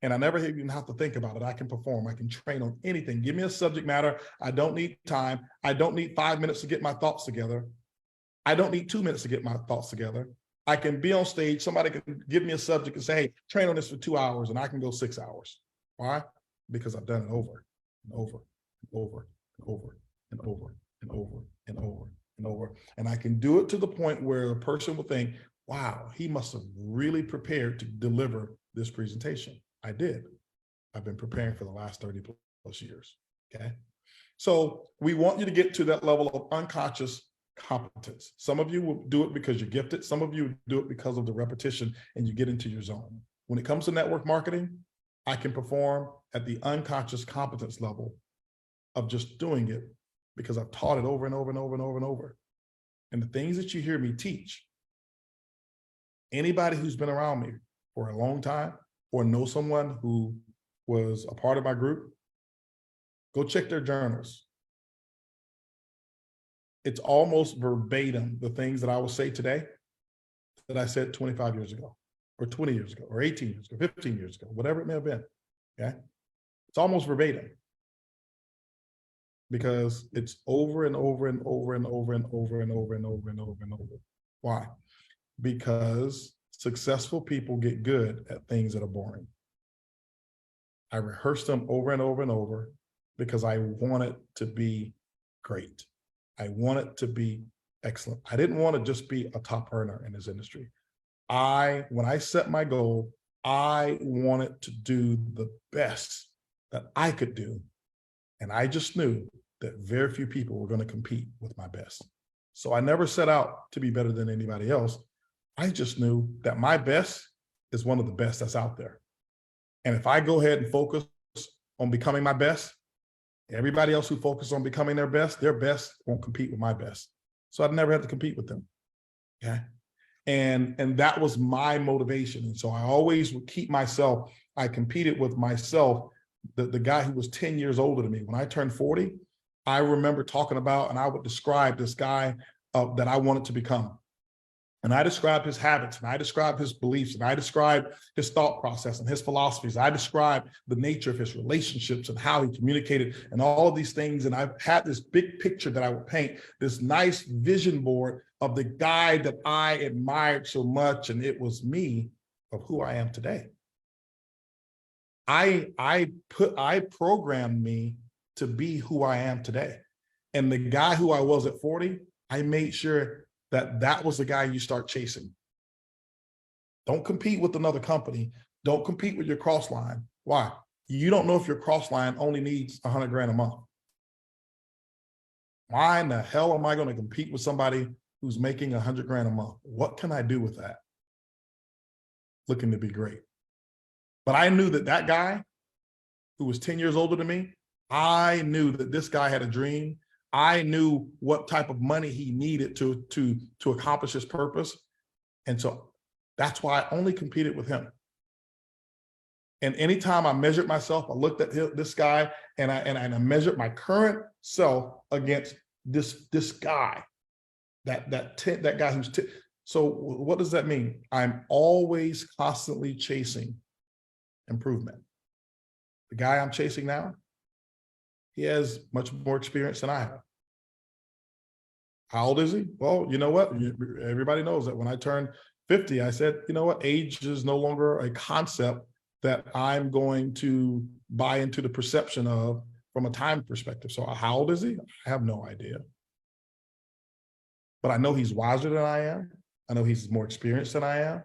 And I never even have to think about it. I can perform. I can train on anything. Give me a subject matter. I don't need time. I don't need 5 minutes to get my thoughts together. I don't need 2 minutes to get my thoughts together. I can be on stage. Somebody can give me a subject and say, hey, train on this for 2 hours, and I can go 6 hours. Why? Because I've done it over and over and over and over and over and over and over and over. And I can do it to the point where a person will think, wow, he must have really prepared to deliver this presentation. I did. I've been preparing for the last 30 plus years. Okay. So we want you to get to that level of unconscious competence. Some of you will do it because you're gifted. Some of you do it because of the repetition and you get into your zone. When it comes to network marketing, I can perform at the unconscious competence level of just doing it because I've taught it over and over and over and over and over. And the things that you hear me teach, anybody who's been around me for a long time or know someone who was a part of my group, go check their journals. It's almost verbatim the things that I will say today that I said 25 years ago, or 20 years ago, or 18 years ago, 15 years ago, whatever it may have been. Okay. It's almost verbatim because it's over and over and over and over and over and over and over and over and over. Why? Because successful people get good at things that are boring. I rehearsed them over and over and over because I wanted to be great. I wanted to be excellent. I didn't want to just be a top earner in this industry. When I set my goal, I wanted to do the best that I could do. And I just knew that very few people were going to compete with my best. So I never set out to be better than anybody else. I just knew that my best is one of the best that's out there. And if I go ahead and focus on becoming my best, everybody else who focuses on becoming their best won't compete with my best. So I'd never had to compete with them. Okay. And that was my motivation. And so I always would keep myself, I competed with myself, the guy who was 10 years older than me. When I turned 40, I remember talking about, and I would describe this guy that I wanted to become. And I described his habits, and I described his beliefs, and I described his thought process and his philosophies. I described the nature of his relationships and how he communicated and all of these things. And I had this big picture that I would paint, this nice vision board of the guy that I admired so much. And it was me of who I am today. I programmed me to be who I am today. And the guy who I was at 40, I made sure that was the guy you start chasing. Don't compete with another company. Don't compete with your cross line. Why? You don't know if your cross line only needs 100 grand a month. Why in the hell am I going to compete with somebody who's making 100 grand a month? What can I do with that? Looking to be great. But I knew that guy who was 10 years older than me, I knew that this guy had a dream. I knew what type of money he needed to accomplish his purpose. And so that's why I only competed with him. And anytime I measured myself, I looked at this guy and I measured my current self against this guy, that guy who's, so what does that mean? I'm always constantly chasing improvement. The guy I'm chasing now, he has much more experience than I have. How old is he? Well, you know what? Everybody knows that when I turned 50, I said, you know what? Age is no longer a concept that I'm going to buy into the perception of from a time perspective. So how old is he? I have no idea. But I know he's wiser than I am. I know he's more experienced than I am.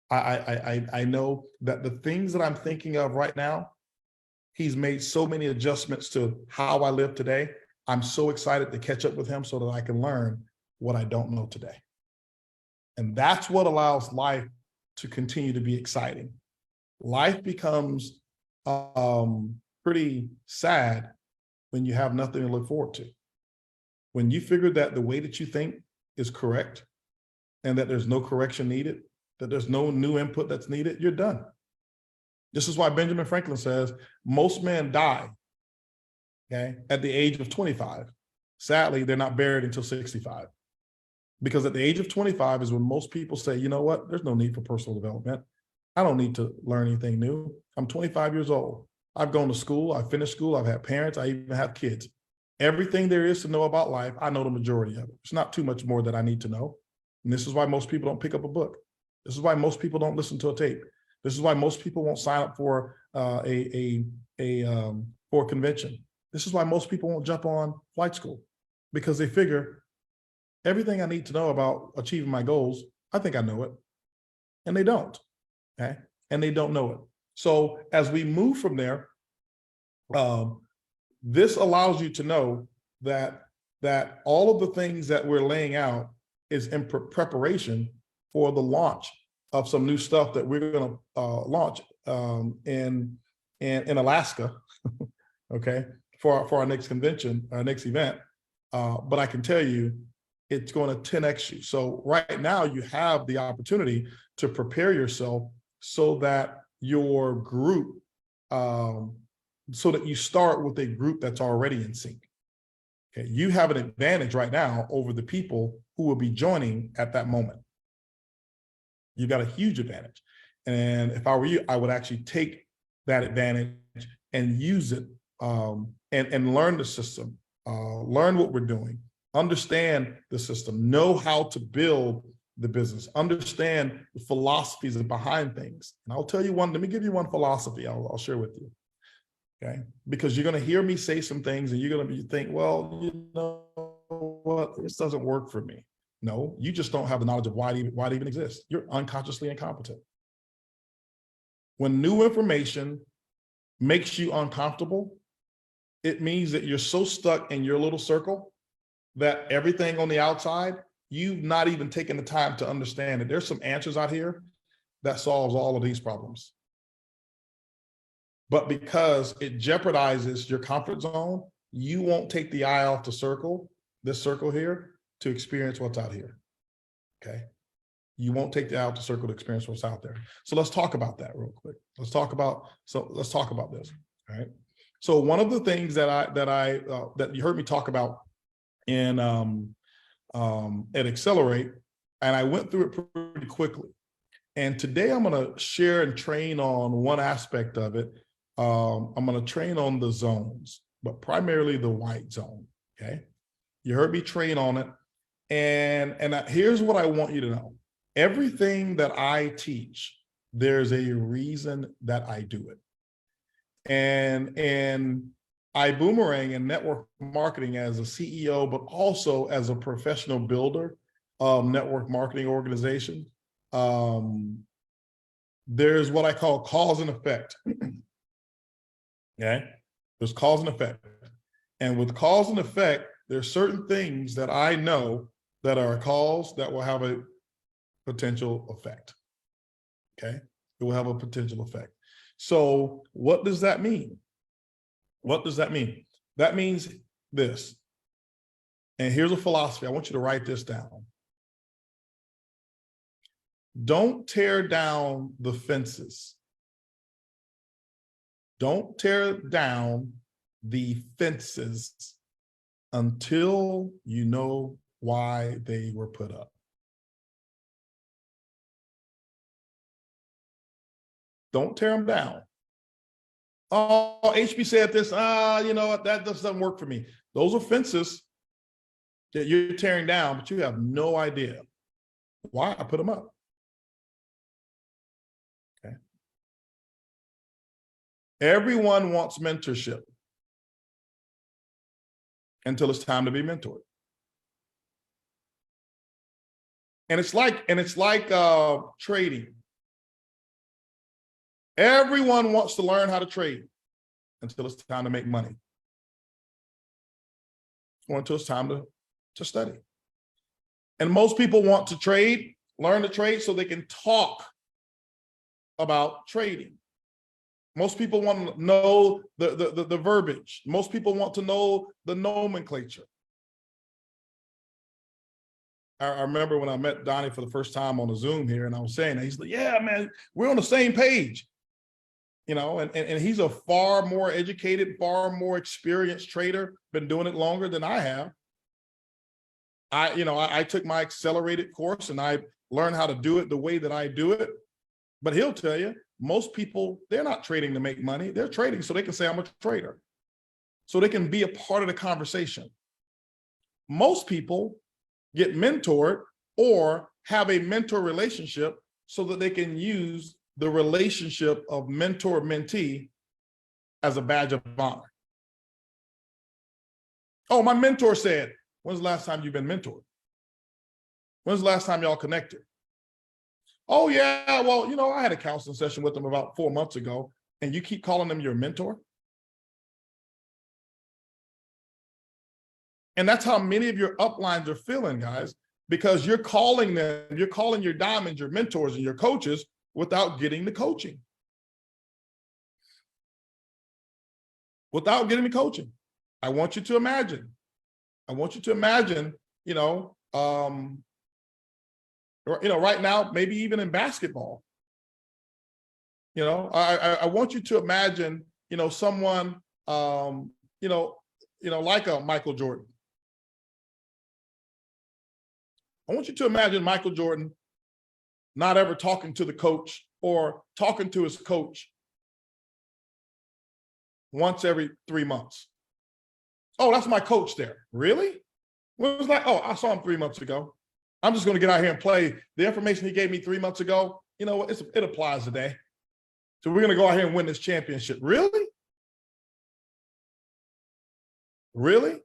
I know that the things that I'm thinking of right now, he's made so many adjustments to how I live today. I'm so excited to catch up with him so that I can learn what I don't know today. And that's what allows life to continue to be exciting. Life becomes pretty sad when you have nothing to look forward to. When you figure that the way that you think is correct and that there's no correction needed, that there's no new input that's needed, you're done. This is why Benjamin Franklin says most men die, okay, at the age of 25. Sadly, they're not buried until 65. Because at the age of 25 is when most people say, you know what, there's no need for personal development. I don't need to learn anything new. I'm 25 years old. I've gone to school, I've finished school, I've had parents, I even have kids. Everything there is to know about life, I know the majority of it. It's not too much more that I need to know. And this is why most people don't pick up a book. This is why most people don't listen to a tape. This is why most people won't sign up for a convention. This is why most people won't jump on flight school, because they figure everything I need to know about achieving my goals, I think I know it. And they don't, okay? And they don't know it. So as we move from there, this allows you to know that all of the things that we're laying out is in preparation for the launch of some new stuff that we're going to launch in Alaska, okay, for our next convention, our next event. But I can tell you, it's going to 10x you. So right now you have the opportunity to prepare yourself so that your group, so that you start with a group that's already in sync. Okay, you have an advantage right now over the people who will be joining at that moment. You got a huge advantage. And if I were you, I would actually take that advantage and use it and learn the system, learn what we're doing, understand the system, know how to build the business, understand the philosophies behind things. And I'll tell you one, let me give you one philosophy I'll share with you. okay? Because you're going to hear me say some things and you're going to think, well, you know what, this doesn't work for me. No, you just don't have the knowledge of why it even exists. You're unconsciously incompetent. When new information makes you uncomfortable, it means that you're so stuck in your little circle that everything on the outside, you've not even taken the time to understand that there's some answers out here that solves all of these problems. But because it jeopardizes your comfort zone, you won't take the eye off the circle, this circle here, to experience what's out here, okay? You won't take the eye off the circle to experience what's out there. So let's talk about that real quick. Let's talk about this, all right? So one of the things that you heard me talk about in at Accelerate, and I went through it pretty quickly. And today I'm going to share and train on one aspect of it. I'm going to train on the zones, but primarily the white zone, okay? You heard me train on it. And here's what I want you to know. Everything that I teach, there's a reason that I do it. And iBuumerang and network marketing as a CEO, but also as a professional builder of network marketing organization, there's what I call cause and effect. Okay, there's cause and effect. And with cause and effect, there's certain things that I know that are a cause that will have a potential effect. Okay, it will have a potential effect. So what does that mean? What does that mean? That means this. And here's a philosophy. I want you to write this down. Don't tear down the fences. Don't tear down the fences until you know why they were put up. Don't tear them down. Oh, HB said this, you know what, that doesn't work for me. Those are fences that you're tearing down, but you have no idea why I put them up. Okay. Everyone wants mentorship until it's time to be mentored. And it's like trading. Everyone wants to learn how to trade until it's time to make money. Or until it's time to study. And most people want to trade, learn to trade so they can talk about trading. Most people want to know the verbiage. Most people want to know the nomenclature. I remember when I met Donnie for the first time on a Zoom here, and I was saying that, he's like, yeah, man, we're on the same page. You know, and he's a far more educated, far more experienced trader, been doing it longer than I have. I took my accelerated course and I learned how to do it the way that I do it. But he'll tell you, most people, they're not trading to make money. They're trading so they can say, I'm a trader. So they can be a part of the conversation. Most people get mentored or have a mentor relationship so that they can use the relationship of mentor-mentee as a badge of honor. Oh, my mentor said, when's the last time you've been mentored? When's the last time y'all connected? Oh yeah, well, you know, I had a counseling session with them about 4 months ago, and you keep calling them your mentor? And that's how many of your uplines are feeling, guys, because you're calling your diamonds, your mentors and your coaches without getting the coaching. Without getting the coaching. I want you to imagine, you know, right now, maybe even in basketball, you know, I want you to imagine, you know, someone, like a Michael Jordan. I want you to imagine Michael Jordan not ever talking to the coach or talking to his coach once every 3 months. Oh, that's my coach there. Really? Well, it was like, oh, I saw him 3 months ago. I'm just going to get out here and play. The information he gave me 3 months ago, you know what? It applies today. So we're going to go out here and win this championship. Really? Really?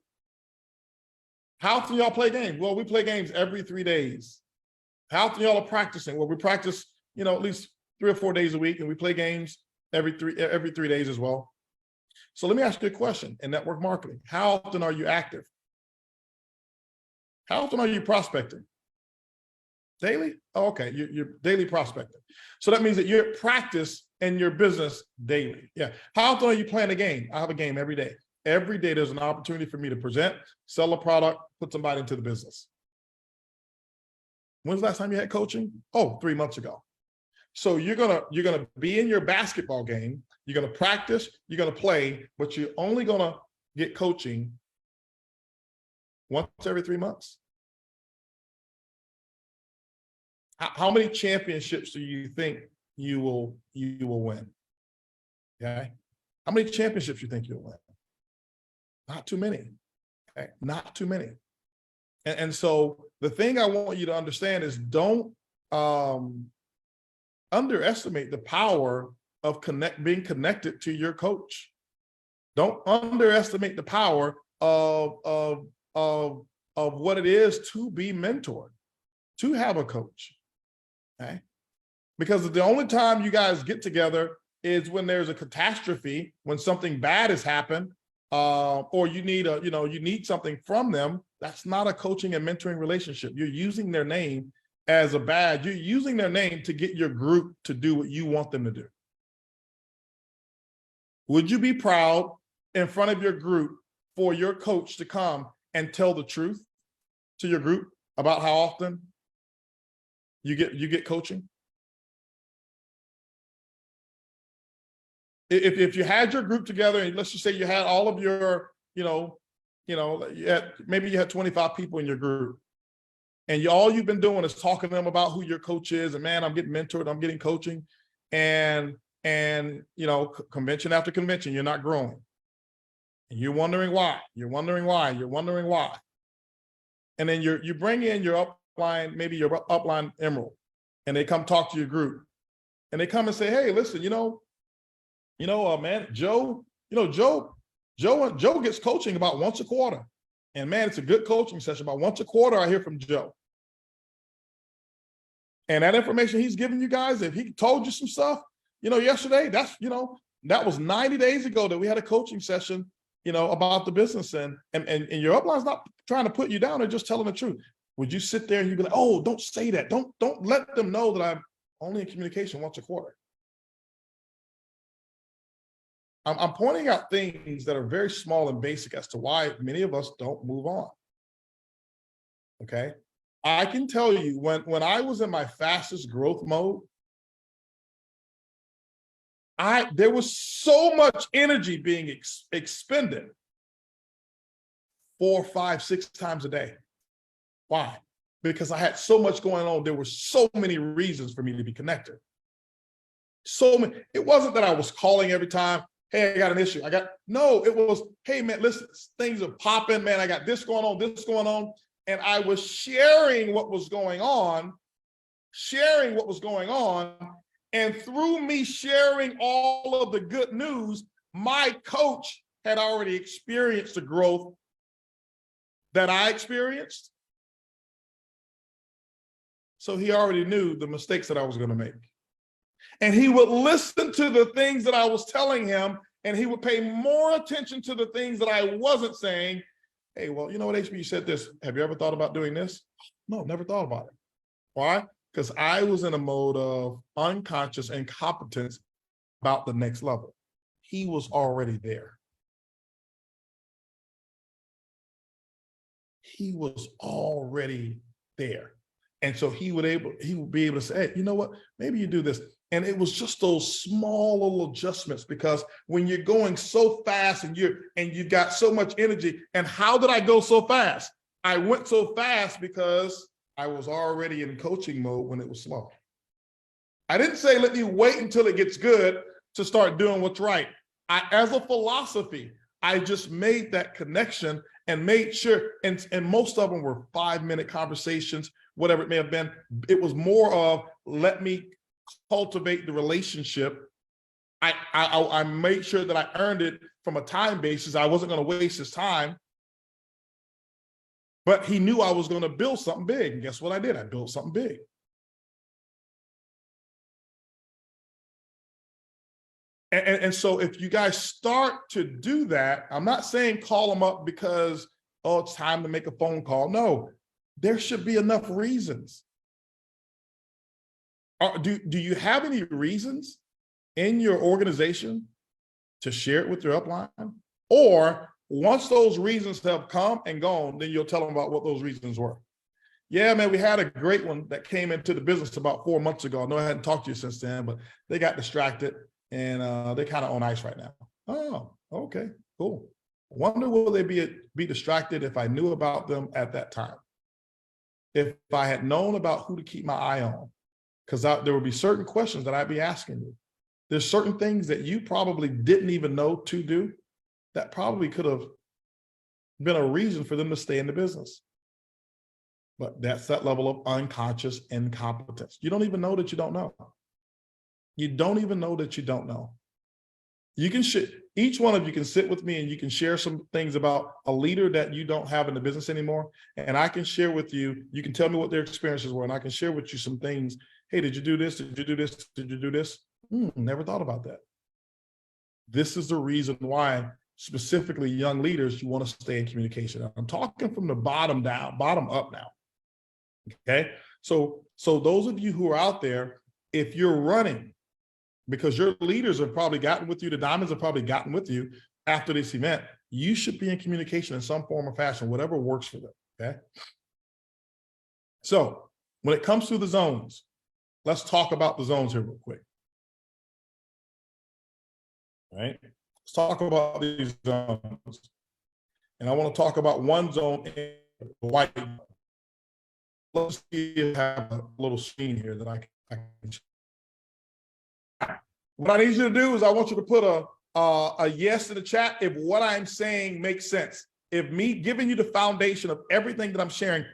How often y'all play games? Well, we play games every 3 days. How often y'all are practicing? Well, we practice, at least 3 or 4 days a week, and we play games every 3 days as well. So let me ask you a question in network marketing. How often are you active? How often are you prospecting? Daily? Oh, okay, you're daily prospecting. So that means that you're at practice in your business daily. Yeah. How often are you playing a game? I have a game every day. Every day there's an opportunity for me to present, sell a product, put somebody into the business. When's the last time you had coaching? Oh, 3 months ago. So you're gonna be in your basketball game, you're gonna practice, you're gonna play, but you're only gonna get coaching once every 3 months. How many championships do you think you will win? Okay. How many championships you think you'll win? Not too many. Okay? Not too many. And so the thing I want you to understand is don't underestimate the power of being connected to your coach. Don't underestimate the power of what it is to be mentored, to have a coach. Okay? Because the only time you guys get together is when there's a catastrophe, when something bad has happened, or you need something from them. That's not a coaching and mentoring relationship. You're using their name as a badge. You're using their name to get your group to do what you want them to do. Would you be proud in front of your group for your coach to come and tell the truth to your group about how often you get coaching? If you had your group together, and let's just say you had all of your, maybe you had 25 people in your group, and all you've been doing is talking to them about who your coach is, and man, I'm getting mentored, I'm getting coaching, and convention after convention, you're not growing, and you're wondering why, and then you bring in your upline, maybe your upline emerald, and they come talk to your group, and they come and say, hey, listen, man, Joe gets coaching about once a quarter. And man, it's a good coaching session. About once a quarter, I hear from Joe. And that information he's giving you guys, if he told you some stuff, yesterday, that was 90 days ago that we had a coaching session, about the business. And your upline's not trying to put you down, they're just telling the truth. Would you sit there and you'd be like, oh, don't say that. Don't let them know that I'm only in communication once a quarter. I'm pointing out things that are very small and basic as to why many of us don't move on. Okay. I can tell you when I was in my fastest growth mode, there was so much energy being expended 4, 5, 6 times a day. Why? Because I had so much going on. There were so many reasons for me to be connected. So many. It wasn't that I was calling every time, hey, I got an issue. No, it was, hey, man, listen, things are popping, man. I got this going on. And I was sharing what was going on. And through me sharing all of the good news, my coach had already experienced the growth that I experienced. So he already knew the mistakes that I was going to make. And he would listen to the things that I was telling him, and he would pay more attention to the things that I wasn't saying. Hey, well, you know what, HB, you said this. Have you ever thought about doing this? No, never thought about it. Why? Because I was in a mode of unconscious incompetence about the next level. He was already there. He was already there. And so he would be able to say, hey, you know what, maybe you do this. And it was just those small little adjustments, because when you're going so fast and you've got so much energy, and how did I go so fast? I went so fast because I was already in coaching mode when it was slow. I didn't say, let me wait until it gets good to start doing what's right. As a philosophy, I just made that connection and made sure, and most of them were 5-minute conversations, whatever it may have been. It was more of, let me cultivate the relationship. I made sure that I earned it from a time basis. I wasn't going to waste his time. But he knew I was going to build something big. And guess what I did? I built something big. And so if you guys start to do that, I'm not saying call them up because, oh, it's time to make a phone call. No, there should be enough reasons. Do you have any reasons in your organization to share it with your upline? Or once those reasons have come and gone, then you'll tell them about what those reasons were. Yeah, man, we had a great one that came into the business about 4 months ago. I know I hadn't talked to you since then, but they got distracted and they're kind of on ice right now. Oh, okay, cool. Wonder will they be distracted if I knew about them at that time? If I had known about who to keep my eye on, because there would be certain questions that I'd be asking you. There's certain things that you probably didn't even know to do that probably could have been a reason for them to stay in the business. But that's that level of unconscious incompetence. You don't even know that you don't know. You don't even know that you don't know. You can each one of you can sit with me and you can share some things about a leader that you don't have in the business anymore. And I can share with you, you can tell me what their experiences were, and I can share with you some things. Hey, did you do this? Did you do this? Did you do this? Never thought about that. This is the reason why, specifically young leaders, you want to stay in communication. I'm talking from the bottom up now. Okay. So those of you who are out there, if you're running, because your leaders have probably gotten with you, the diamonds have probably gotten with you after this event, you should be in communication in some form or fashion, whatever works for them. Okay. So when it comes to the zones, let's talk about the zones here real quick. All right. Let's talk about these zones. And I want to talk about one zone in white. Let's see if I have a little screen here that I can. What I need you to do is I want you to put a yes in the chat if what I'm saying makes sense. If me giving you the foundation of everything that I'm sharing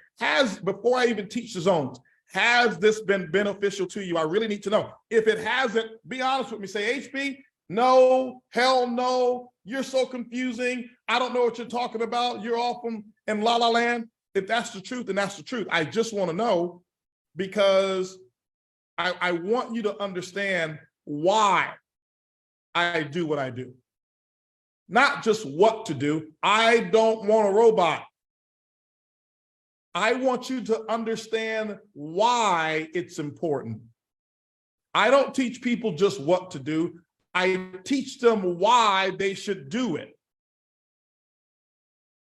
before I even teach the zones, has this been beneficial to you? I really need to know. If it hasn't, be honest with me. Say, HB, no, hell no, you're so confusing. I don't know what you're talking about. You're off in la la land. If that's the truth, then that's the truth. I just want to know because I want you to understand why I do what I do. Not just what to do. I don't want a robot. I want you to understand why it's important. I don't teach people just what to do. I teach them why they should do it.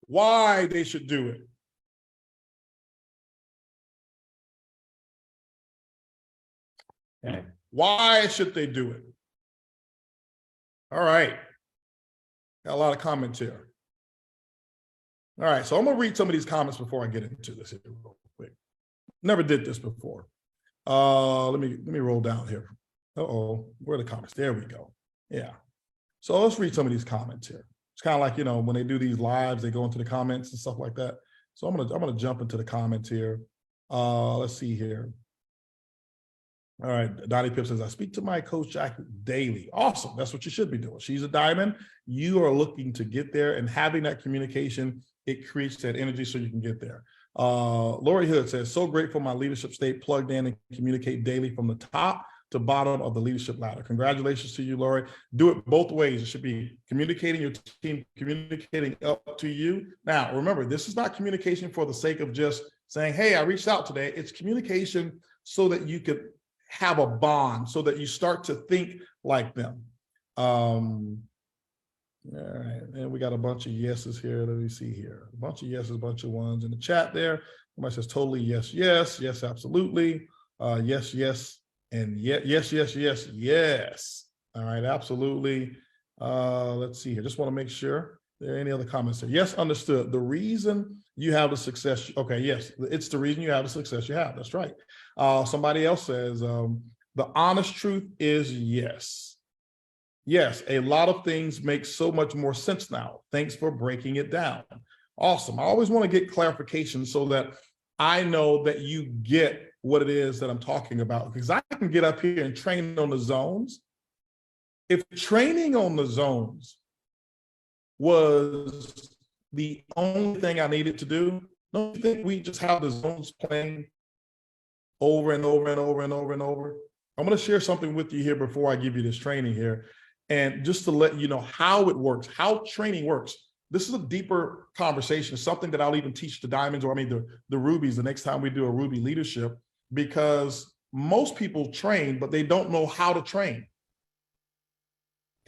Why they should do it. Okay. Why should they do it? All right. Got a lot of comments here. All right, so I'm gonna read some of these comments before I get into this here real quick. Never did this before. Let me roll down here. Uh-oh, where are the comments? There we go. Yeah. So let's read some of these comments here. It's kind of like, when they do these lives, they go into the comments and stuff like that. So I'm gonna jump into the comments here. Let's see here. All right, Donnie Pip says, I speak to my coach Jackie daily. Awesome, that's what you should be doing. She's a diamond. You are looking to get there, and having that communication, it creates that energy so you can get there. Lori Hood says, so grateful my leadership stay plugged in and communicate daily from the top to bottom of the leadership ladder. Congratulations to you, Lori. Do it both ways. It should be communicating your team, communicating up to you. Now, remember, this is not communication for the sake of just saying, hey, I reached out today. It's communication so that you could have a bond, so that you start to think like them. All right, and we got a bunch of yeses here. Let me see here. A bunch of yeses, a bunch of ones in the chat there. Somebody says totally yes, yes, yes, absolutely. Yes, yes, and yes, yes, yes, yes. All right, absolutely. Let's see here. Just want to make sure there are any other comments there. Yes, understood. The reason you have the success. Okay, yes, it's the reason you have the success you have. That's right. Somebody else says, the honest truth is yes. Yes, a lot of things make so much more sense now. Thanks for breaking it down. Awesome. I always want to get clarification so that I know that you get what it is that I'm talking about, because I can get up here and train on the zones. If training on the zones was the only thing I needed to do, Don't you think we just have the zones playing over and over and over and over and over? I'm going to share something with you here before I give you this training here. And just to let you know how it works, how training works. This is a deeper conversation, something that I'll even teach the diamonds, or I mean the rubies, the next time we do a ruby leadership, because most people train, but they don't know how to train.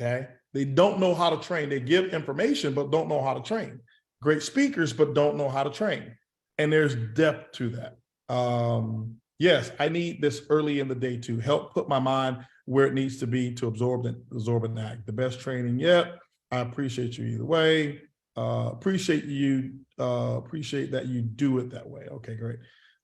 Okay? They don't know how to train. They give information, but don't know how to train. Great speakers, but don't know how to train. And there's depth to that. Yes, I need this early in the day to help put my mind where it needs to be to absorb and act. The best training yet. I appreciate you either way. Appreciate that you do it that way. Okay, great.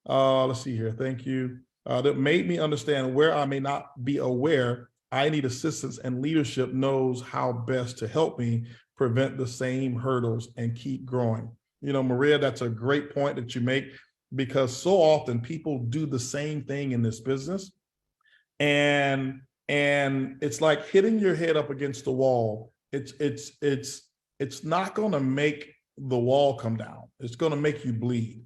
Let's see here. Thank you. That made me understand where I may not be aware. I need assistance, and leadership knows how best to help me prevent the same hurdles and keep growing. You know, Maria, that's a great point that you make, because so often people do the same thing in this business, and it's like hitting your head up against the wall. It's not going to make the wall come down. It's going to make you bleed.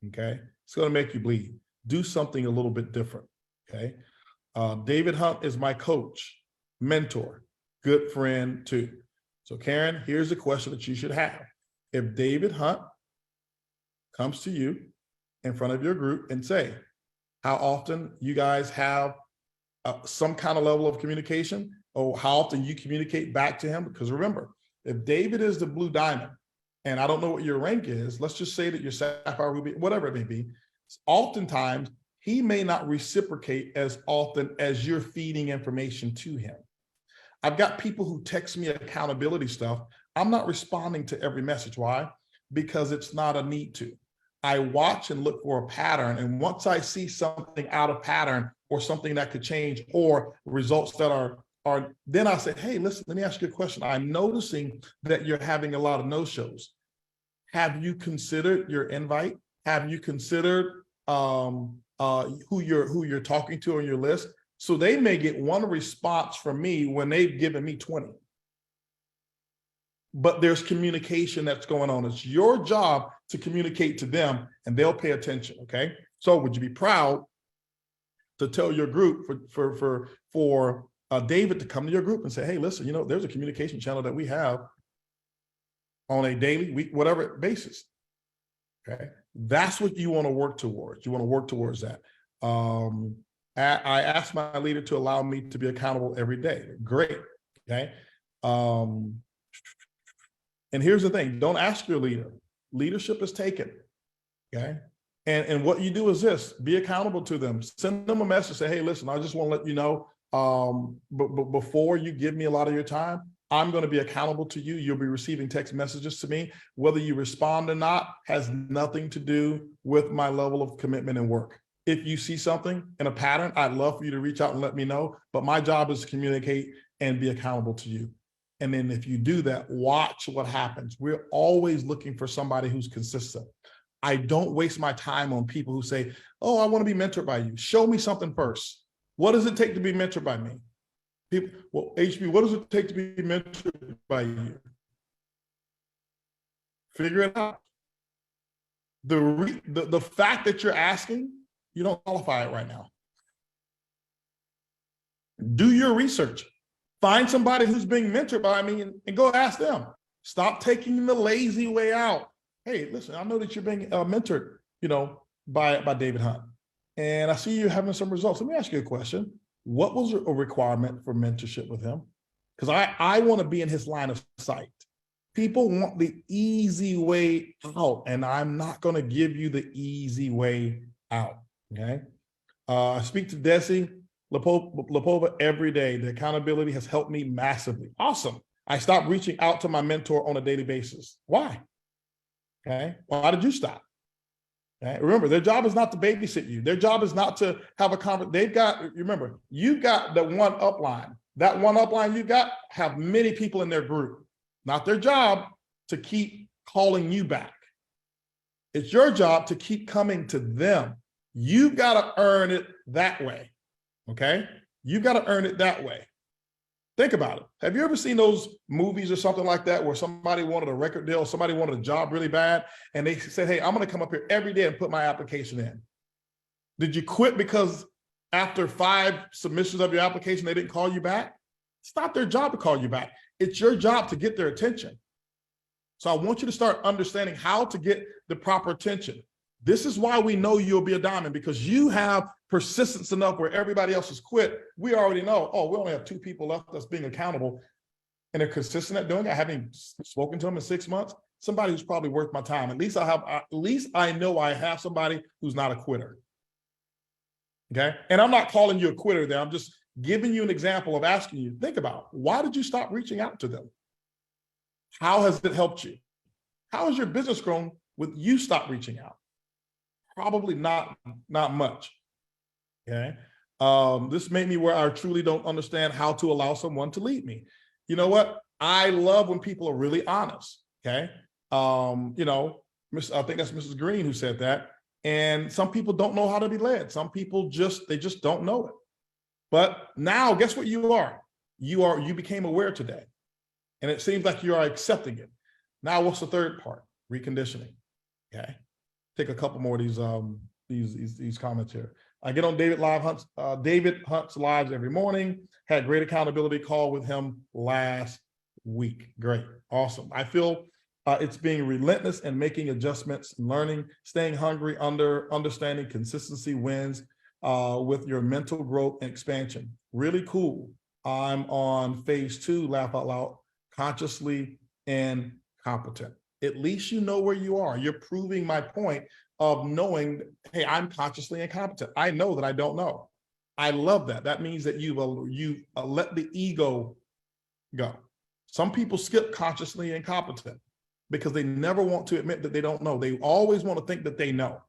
Okay, it's going to make you bleed. Do something a little bit different. Okay, David Hunt is my coach, mentor, good friend too. So Karen, here's a question that you should have. If David Hunt comes to you in front of your group and say, how often you guys have some kind of level of communication, or how often you communicate back to him? Because remember, if David is the blue diamond, and I don't know what your rank is, let's just say that you're sapphire, ruby, whatever it may be, oftentimes he may not reciprocate as often as you're feeding information to him. I've got people who text me accountability stuff. I'm not responding to every message. Why? Because it's not a need to. I watch and look for a pattern. And once I see something out of pattern, or something that could change, or results that are then I say, hey, listen, let me ask you a question. I'm noticing that you're having a lot of no-shows. Have you considered your invite? Have you considered who you're talking to on your list? So they may get one response from me when they've given me 20. But there's communication that's going on. It's your job to communicate to them, and they'll pay attention. Okay. So would you be proud to tell your group for David to come to your group and say, hey, listen, you know, there's a communication channel that we have on a daily, week, whatever basis. Okay. That's what you want to work towards. You want to work towards that. I asked my leader to allow me to be accountable every day. Great. Okay. And here's the thing. Don't ask your leader. Leadership is taken. Okay. And what you do is this: be accountable to them. Send them a message. Say, hey, listen, I just want to let you know, but before you give me a lot of your time, I'm going to be accountable to you. You'll be receiving text messages to me. Whether you respond or not has nothing to do with my level of commitment and work. If you see something in a pattern, I'd love for you to reach out and let me know. But my job is to communicate and be accountable to you. And then if you do that, watch what happens. We're always looking for somebody who's consistent. I don't waste my time on people who say, oh, I want to be mentored by you. Show me something first. What does it take to be mentored by me? People, well, HB, what does it take to be mentored by you? Figure it out. The fact that you're asking, you don't qualify it right now. Do your research. Find somebody who's being mentored by me and go ask them. Stop taking the lazy way out. Hey, listen, I know that you're being mentored, you know, by David Hunt, and I see you having some results. Let me ask you a question. What was a requirement for mentorship with him? Because I want to be in his line of sight. People want the easy way out, and I'm not going to give you the easy way out. Okay. I speak to Desi Lapova every day. The accountability has helped me massively. Awesome. I stopped reaching out to my mentor on a daily basis. Why? Okay. Why did you stop? Okay. Remember, their job is not to babysit you. Their job is not to have a conversation. They've got, remember, you've got the one upline. That one upline you got have many people in their group. Not their job to keep calling you back. It's your job to keep coming to them. You've got to earn it that way. Okay. You've got to earn it that way. Think about it. Have you ever seen those movies or something like that where somebody wanted a record deal, somebody wanted a job really bad, and they said, hey, I'm going to come up here every day and put my application in? Did you quit because after 5 submissions of your application, they didn't call you back? It's not their job to call you back. It's your job to get their attention. So I want you to start understanding how to get the proper attention. This is why we know you'll be a diamond, because you have persistence enough where everybody else has quit. We already know, oh, we only have 2 people left that's being accountable, and they're consistent at doing it. I haven't spoken to them in 6 months. Somebody who's probably worth my time. At least I know I have somebody who's not a quitter. Okay. And I'm not calling you a quitter there. I'm just giving you an example of asking you, think about, why did you stop reaching out to them? How has it helped you? How has your business grown with you stop reaching out? Probably not much. Okay. This made me where I truly don't understand how to allow someone to lead me. You know what? I love when people are really honest. Okay. You know, I think that's Mrs. Green who said that. And some people don't know how to be led. Some people they just don't know it. But now, guess what you are? You became aware today. And it seems like you are accepting it. Now, what's the third part? Reconditioning. Okay. Take a couple more of these comments here. I get on David Hunt's lives every morning. Had great accountability call with him last week. Great. Awesome. I feel it's being relentless and making adjustments, learning, staying hungry, understanding consistency wins with your mental growth and expansion. Really cool. I'm on phase 2, laugh out loud, consciously and competent. At least you know where you are. You're proving my point of knowing, hey, I'm consciously incompetent. I know that I don't know. I love that. That means that you let the ego go. Some people skip consciously incompetent because they never want to admit that they don't know. They always want to think that they know.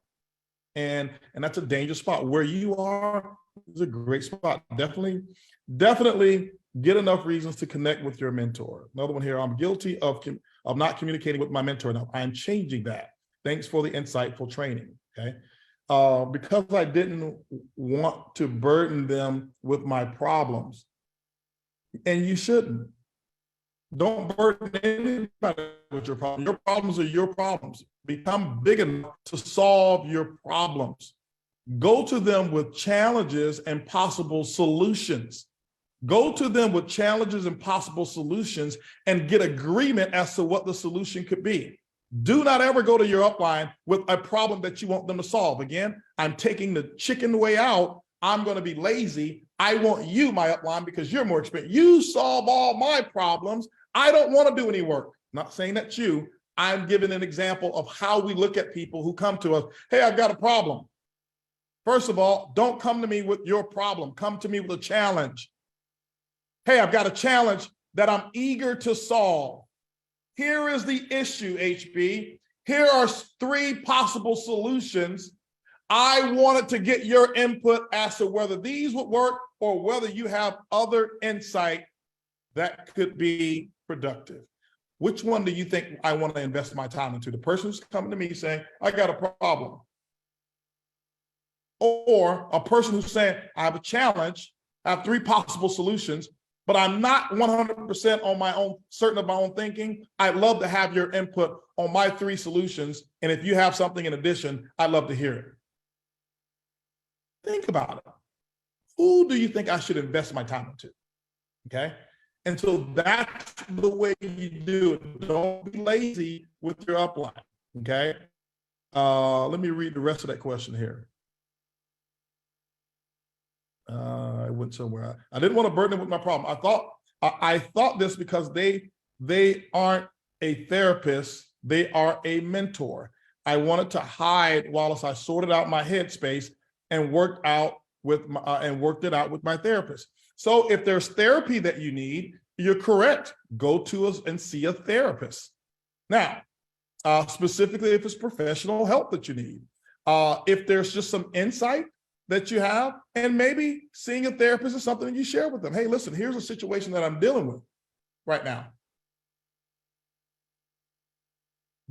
And that's a dangerous spot. Where you are is a great spot. Definitely get enough reasons to connect with your mentor. Another one here, I'm guilty of not communicating with my mentor enough. I'm changing that. Thanks for the insightful training, okay? Because I didn't want to burden them with my problems. And you shouldn't. Don't burden anybody with your problems. Your problems are your problems. Become big enough to solve your problems. Go to them with challenges and possible solutions. Go to them with challenges and possible solutions and get agreement as to what the solution could be. Do not ever go to your upline with a problem that you want them to solve. Again, I'm taking the chicken way out. I'm going to be lazy. I want you, my upline, because you're more experienced. You solve all my problems. I don't want to do any work. Not saying that's you. I'm giving an example of how we look at people who come to us. Hey, I've got a problem. First of all, don't come to me with your problem. Come to me with a challenge. Hey, I've got a challenge that I'm eager to solve. Here is the issue, HB. Here are 3 possible solutions. I wanted to get your input as to whether these would work or whether you have other insight that could be productive. Which one do you think I want to invest my time into? The person who's coming to me saying, I got a problem. Or a person who's saying, I have a challenge, I have 3 possible solutions, but I'm not 100% on my own, certain of my own thinking. I'd love to have your input on my 3 solutions. And if you have something in addition, I'd love to hear it. Think about it. Who do you think I should invest my time into? Okay. And so that's the way you do it. Don't be lazy with your upline. Okay. Let me read the rest of that question here. I went somewhere. I didn't want to burden them with my problem. I thought this because they aren't a therapist. They are a mentor. I wanted to hide whilst I sorted out my headspace and worked it out with my therapist. So if there's therapy that you need, you're correct. Go to us and see a therapist. Now, specifically if it's professional help that you need, if there's just some insight that you have, and maybe seeing a therapist is something that you share with them. Hey, listen, here's a situation that I'm dealing with right now.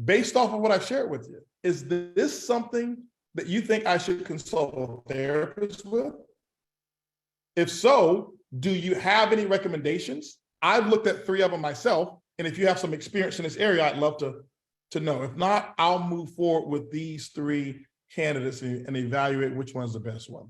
Based off of what I've shared with you, is this something that you think I should consult a therapist with? If so, Do you have any recommendations? I've looked at 3 of them myself, and if you have some experience in this area, I'd love to know. If not, I'll move forward with these 3 candidates and evaluate which one's the best one.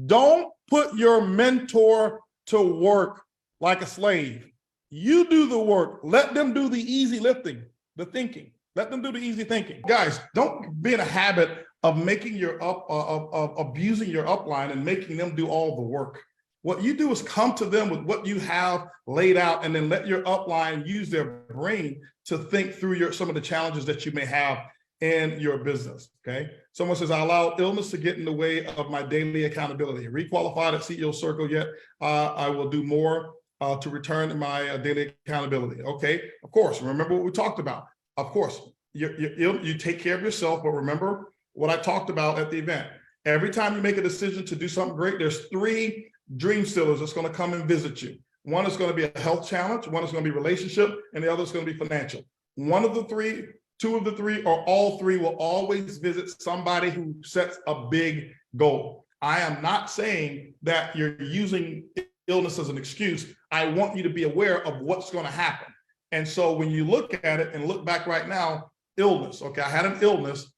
Don't put your mentor to work like a slave. You do the work. Let them do the easy lifting, the thinking. Let them do the easy thinking. Guys, don't be in a habit of making your of abusing your upline and making them do all the work. What you do is come to them with what you have laid out, and then let your upline use their brain to think through some of the challenges that you may have in your business, okay? Someone says, I allow illness to get in the way of my daily accountability. Requalified at CEO Circle yet? I will do more to return to my daily accountability. Okay, of course, remember what we talked about. Of course, you take care of yourself, but remember what I talked about at the event. Every time you make a decision to do something great, there's 3 dream stealers that's going to come and visit you. One is going to be a health challenge, one is going to be relationship, and the other is going to be financial. One of the 3, 2 of the 3, or all 3 will always visit somebody who sets a big goal. I am not saying that you're using illness as an excuse. I want you to be aware of what's going to happen. And so when you look at it and look back right now, illness, okay, I had an illness.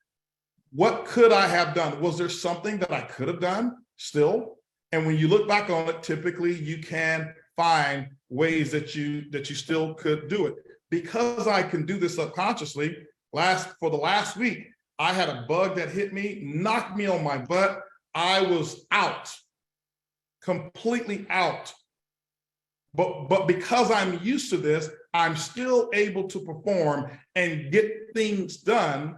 What could I have done? Was there something that I could have done still? And when you look back on it, typically you can find ways that you still could do it. Because I can do this subconsciously, for the last week, I had a bug that hit me, knocked me on my butt. I was out, completely out. But because I'm used to this, I'm still able to perform and get things done.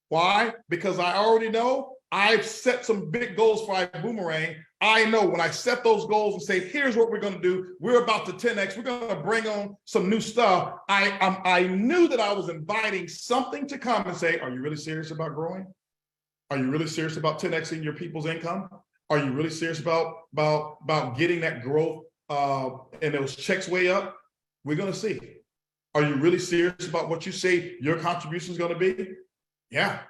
Why? Because I already know I've set some big goals for iBuumerang. I know when I set those goals and say, here's what we're going to do. We're about to 10X. We're going to bring on some new stuff. I knew that I was inviting something to come and say, are you really serious about growing? Are you really serious about 10Xing your people's income? Are you really serious about getting that growth and those checks way up? We're going to see. Are you really serious about what you say your contribution is going to be? Yeah.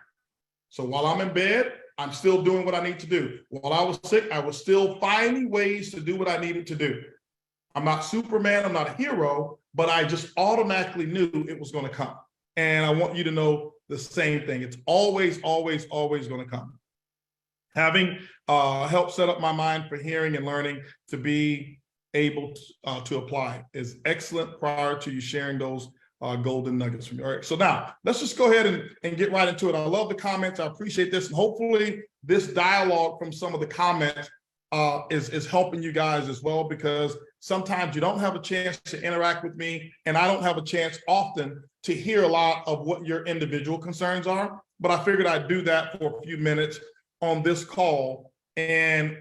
So while I'm in bed, I'm still doing what I need to do. While I was sick, I was still finding ways to do what I needed to do. I'm not Superman, I'm not a hero, but I just automatically knew it was going to come. And I want you to know the same thing. It's always, always, always going to come. Having helped set up my mind for hearing and learning to be able to apply is excellent prior to you sharing those golden nuggets from you. All right, so now let's just go ahead and get right into it. I love the comments. I appreciate this. And hopefully this dialogue from some of the comments is helping you guys as well, because sometimes you don't have a chance to interact with me, and I don't have a chance often to hear a lot of what your individual concerns are. But I figured I'd do that for a few minutes on this call and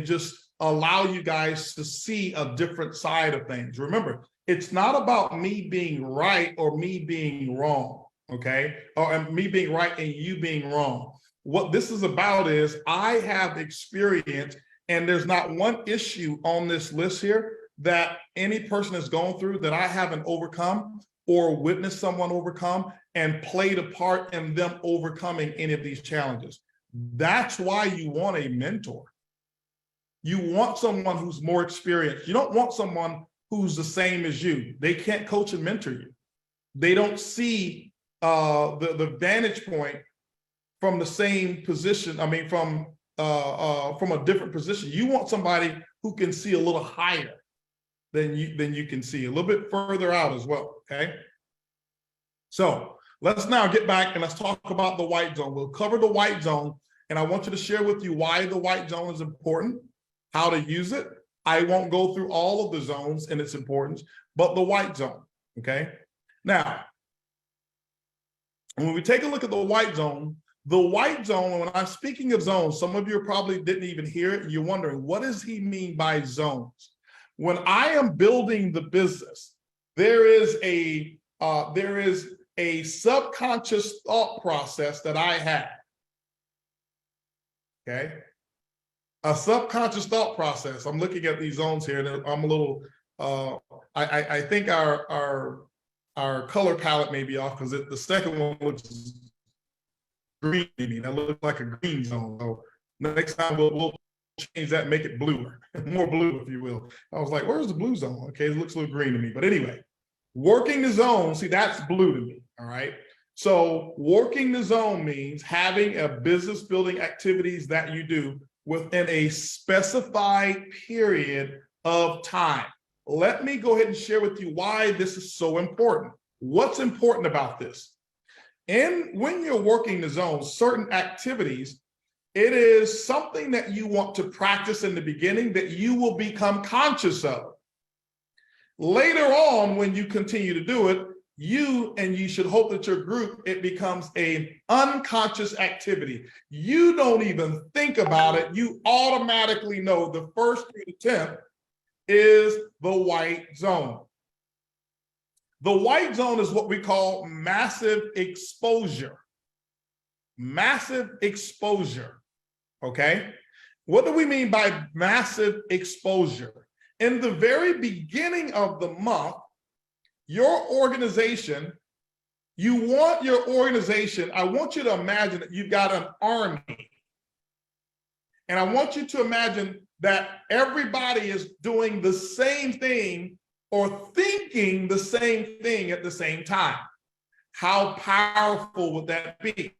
just allow you guys to see a different side of things. Remember, it's not about me being right or me being wrong, okay? Or me being right and you being wrong. What this is about is I have experience, and there's not one issue on this list here that any person has gone through that I haven't overcome or witnessed someone overcome and played a part in them overcoming any of these challenges. That's why you want a mentor. You want someone who's more experienced. You don't want someone who's the same as you. They can't coach and mentor you. They don't see the vantage point from the same position. I mean, from a different position. You want somebody who can see a little higher than you can see, a little bit further out as well, okay? So let's now get back and let's talk about the white zone. We'll cover the white zone, and I want you to share with you why the white zone is important, how to use it. I won't go through all of the zones and its importance, but the white zone, okay? Now, when we take a look at the white zone, when I'm speaking of zones, some of you probably didn't even hear it, and you're wondering, what does he mean by zones? When I am building the business, there is a subconscious thought process that I have, okay? A subconscious thought process. I'm looking at these zones here, and I'm a little, I think our color palette may be off, because the second one looks green to me. That looks like a green zone. So next time we'll change that, make it bluer, more blue, if you will. I was like, where's the blue zone? Okay, it looks a little green to me. But anyway, working the zone, see, that's blue to me, all right? So working the zone means having a business building activities that you do within a specified period of time. Let me go ahead and share with you why this is so important. What's important about this? And when you're working the zone, certain activities, it is something that you want to practice in the beginning that you will become conscious of. Later on, when you continue to do it, you should hope that your group, it becomes an unconscious activity. You don't even think about it. You automatically know the first through the 10th is the white zone. The white zone is what we call massive exposure. Massive exposure, okay? What do we mean by massive exposure? In the very beginning of the month, your organization, I want you to imagine that you've got an army. And I want you to imagine that everybody is doing the same thing or thinking the same thing at the same time. How powerful would that be?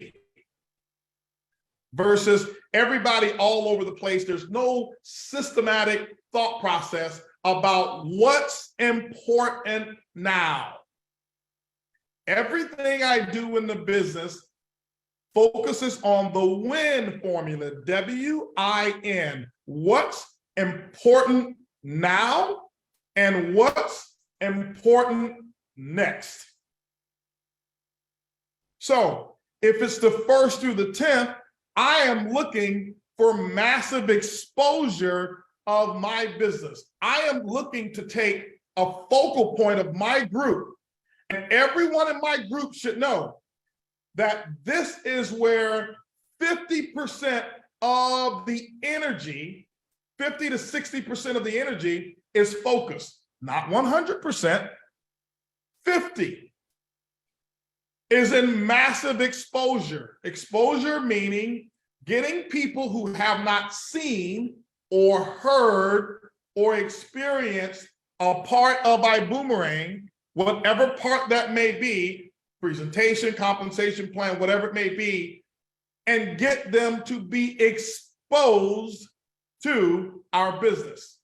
Versus everybody all over the place, there's no systematic thought process about what's important now. Everything I do in the business focuses on the WIN formula, W-I-N. What's important now and what's important next. So if it's the 1st through the 10th, I am looking for massive exposure of my business. I am looking to take a focal point of my group, and everyone in my group should know that this is where 50% of the energy, 50 to 60% of the energy is focused. Not 100%, 50 is in massive exposure. Exposure meaning getting people who have not seen or heard or experienced a part of iBuumerang, whatever part that may be, presentation, compensation plan, whatever it may be, and get them to be exposed to our business.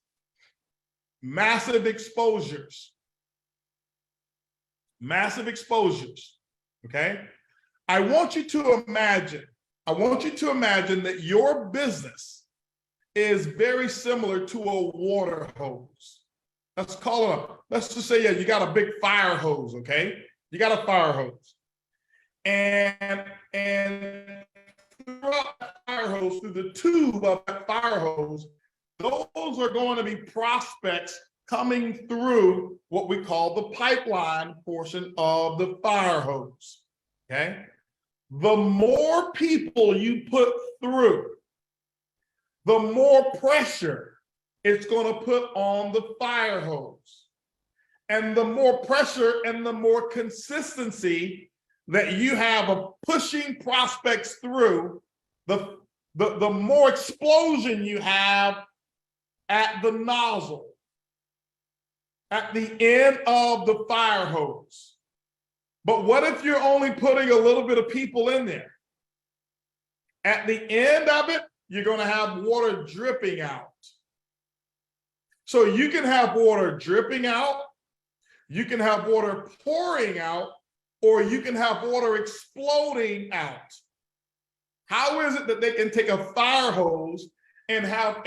Massive exposures. Massive exposures, okay? I want you to imagine that your business is very similar to a water hose. Let's just say, yeah, you got a big fire hose, okay? You got a fire hose. And throughout that fire hose, through the tube of that fire hose, those are going to be prospects coming through what we call the pipeline portion of the fire hose, okay? The more people you put through, the more pressure it's going to put on the fire hose. And the more pressure and the more consistency that you have of pushing prospects through, the more explosion you have at the nozzle, at the end of the fire hose. But what if you're only putting a little bit of people in there? At the end of it, you're going to have water dripping out. So you can have water dripping out, you can have water pouring out, or you can have water exploding out. How is it that they can take a fire hose and have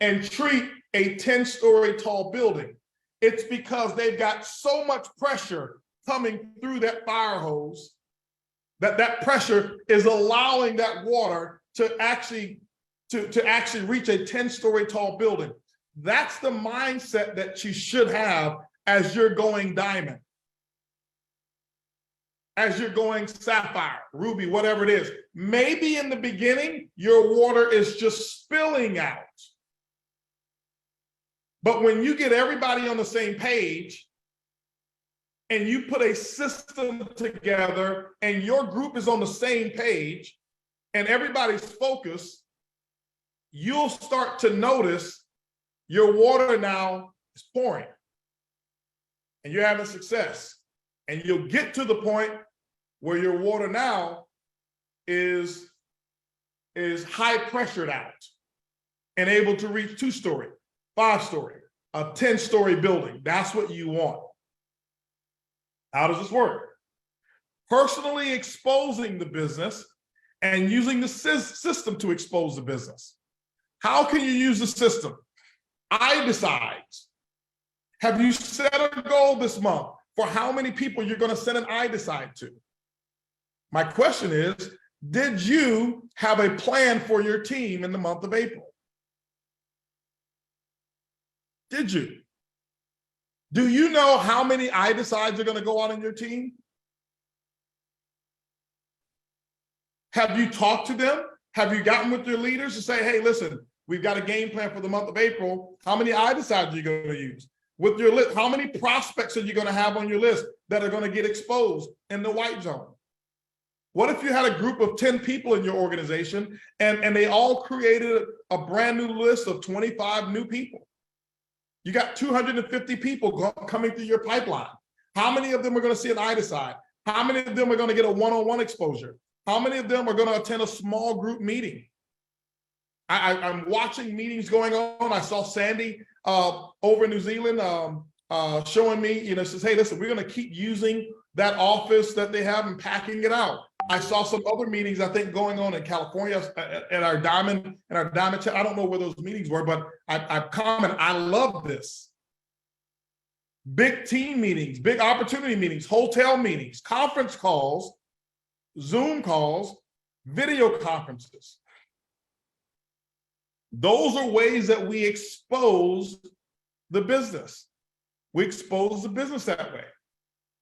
and treat a 10-story tall building? It's because they've got so much pressure coming through that fire hose that pressure is allowing that water to actually reach a 10-story tall building. That's the mindset that you should have as you're going diamond, as you're going sapphire, ruby, whatever it is. Maybe in the beginning, your water is just spilling out. But when you get everybody on the same page and you put a system together and your group is on the same page and everybody's focused, you'll start to notice your water now is pouring and you're having success. And you'll get to the point where your water now is high pressured out and able to reach 2-story, 5-story, a 10-story building. That's what you want. How does this work? Personally exposing the business and using the system to expose the business. How can you use the system? I decide. Have you set a goal this month for how many people you're going to send an I decide to? My question is, did you have a plan for your team in the month of April? Did you? Do you know how many I decides are going to go out on your team? Have you talked to them? Have you gotten with your leaders to say, hey, listen, we've got a game plan for the month of April. How many I decides are you going to use? With your list, how many prospects are you going to have on your list that are going to get exposed in the white zone? What if you had a group of 10 people in your organization and they all created a brand new list of 25 new people? You got 250 people coming through your pipeline. How many of them are going to see an I decide? How many of them are going to get a one-on-one exposure? How many of them are going to attend a small group meeting? I'm watching meetings going on. I saw Sandy over in New Zealand showing me, says, hey, listen, we're going to keep using that office that they have and packing it out. I saw some other meetings, I think, going on in California at our Diamond Chat. I don't know where those meetings were, but I've commented, I love this. Big team meetings, big opportunity meetings, hotel meetings, conference calls, Zoom calls, video conferences. Those are ways that we expose the business. We expose the business that way.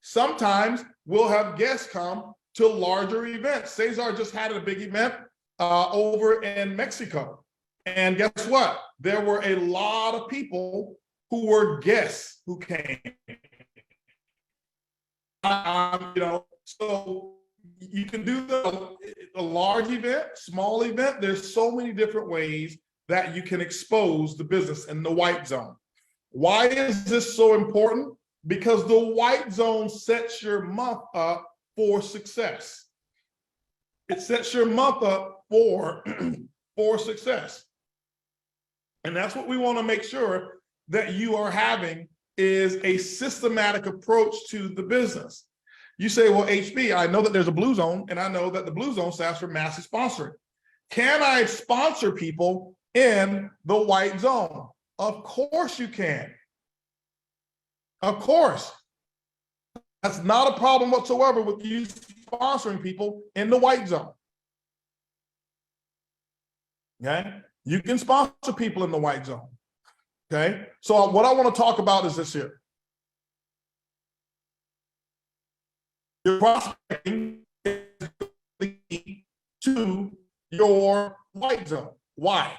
Sometimes we'll have guests come to larger events. Cesar just had a big event over in Mexico. And guess what? There were a lot of people who were guests who came. So you can do a large event, small event. There's so many different ways that you can expose the business in the white zone. Why is this so important? Because the white zone sets your month up for success. It sets your month up for success. And that's what we want to make sure that you are having is a systematic approach to the business. You say, well, HB, I know that there's a blue zone, and I know that the blue zone stands for massive sponsoring. Can I sponsor people in the white zone? Of course you can. Of course. That's not a problem whatsoever with you sponsoring people in the white zone. Okay? You can sponsor people in the white zone. Okay? So what I want to talk about is this here. Your prospecting is the key to your white zone. Why?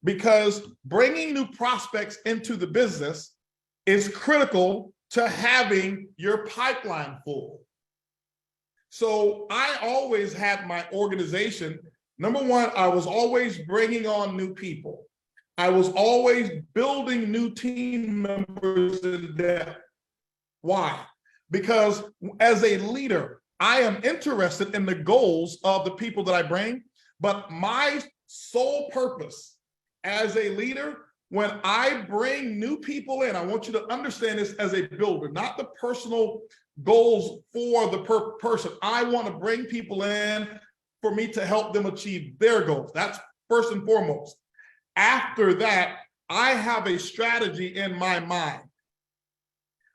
Because bringing new prospects into the business is critical to having your pipeline full. So I always had my organization. Number one, I was always bringing on new people. I was always building new team members in depth. Why? Because as a leader, I am interested in the goals of the people that I bring, but my sole purpose as a leader, when I bring new people in, I want you to understand this as a builder, not the personal goals for the person. I want to bring people in for me to help them achieve their goals. That's first and foremost. After that, I have a strategy in my mind.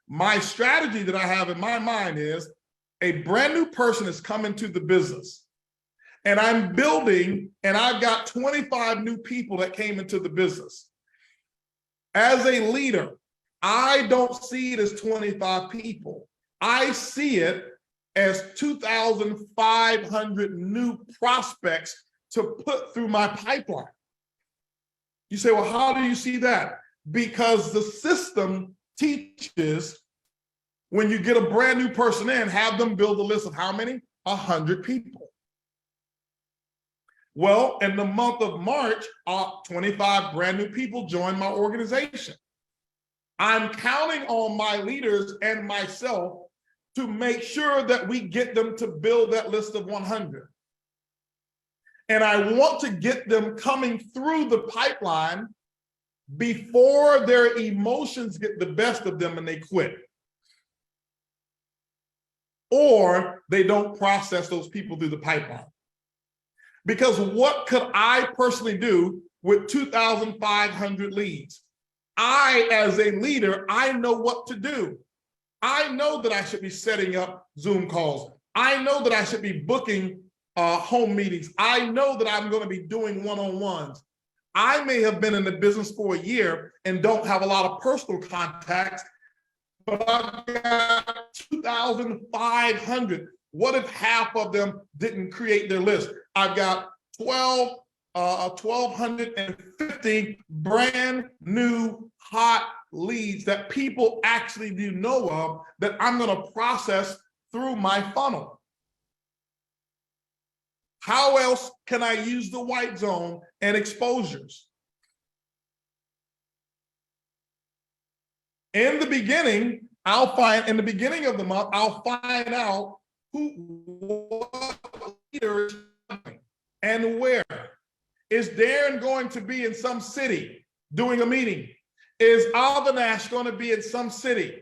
My strategy that I have in my mind is a brand new person is coming to the business. And I'm building, and I've got 25 new people that came into the business. As a leader, I don't see it as 25 people. I see it as 2,500 new prospects to put through my pipeline. You say, well, how do you see that? Because the system teaches when you get a brand new person in, have them build a list of how many? 100 people. Well, in the month of March, 25 brand new people joined my organization. I'm counting on my leaders and myself to make sure that we get them to build that list of 100. And I want to get them coming through the pipeline before their emotions get the best of them and they quit. Or they don't process those people through the pipeline. Because what could I personally do with 2,500 leads? I, as a leader, I know what to do. I know that I should be setting up Zoom calls. I know that I should be booking home meetings. I know that I'm going to be doing one-on-ones. I may have been in the business for a year and don't have a lot of personal contacts, but I've got 2,500. What if half of them didn't create their list? I've got 1,250 brand new hot leads that people actually do know of that I'm going to process through my funnel. How else can I use the white zone and exposures? In the beginning, in the beginning of the month, I'll find out what leader is coming and where. Is Darren going to be in some city doing a meeting? Is Avinash going to be in some city?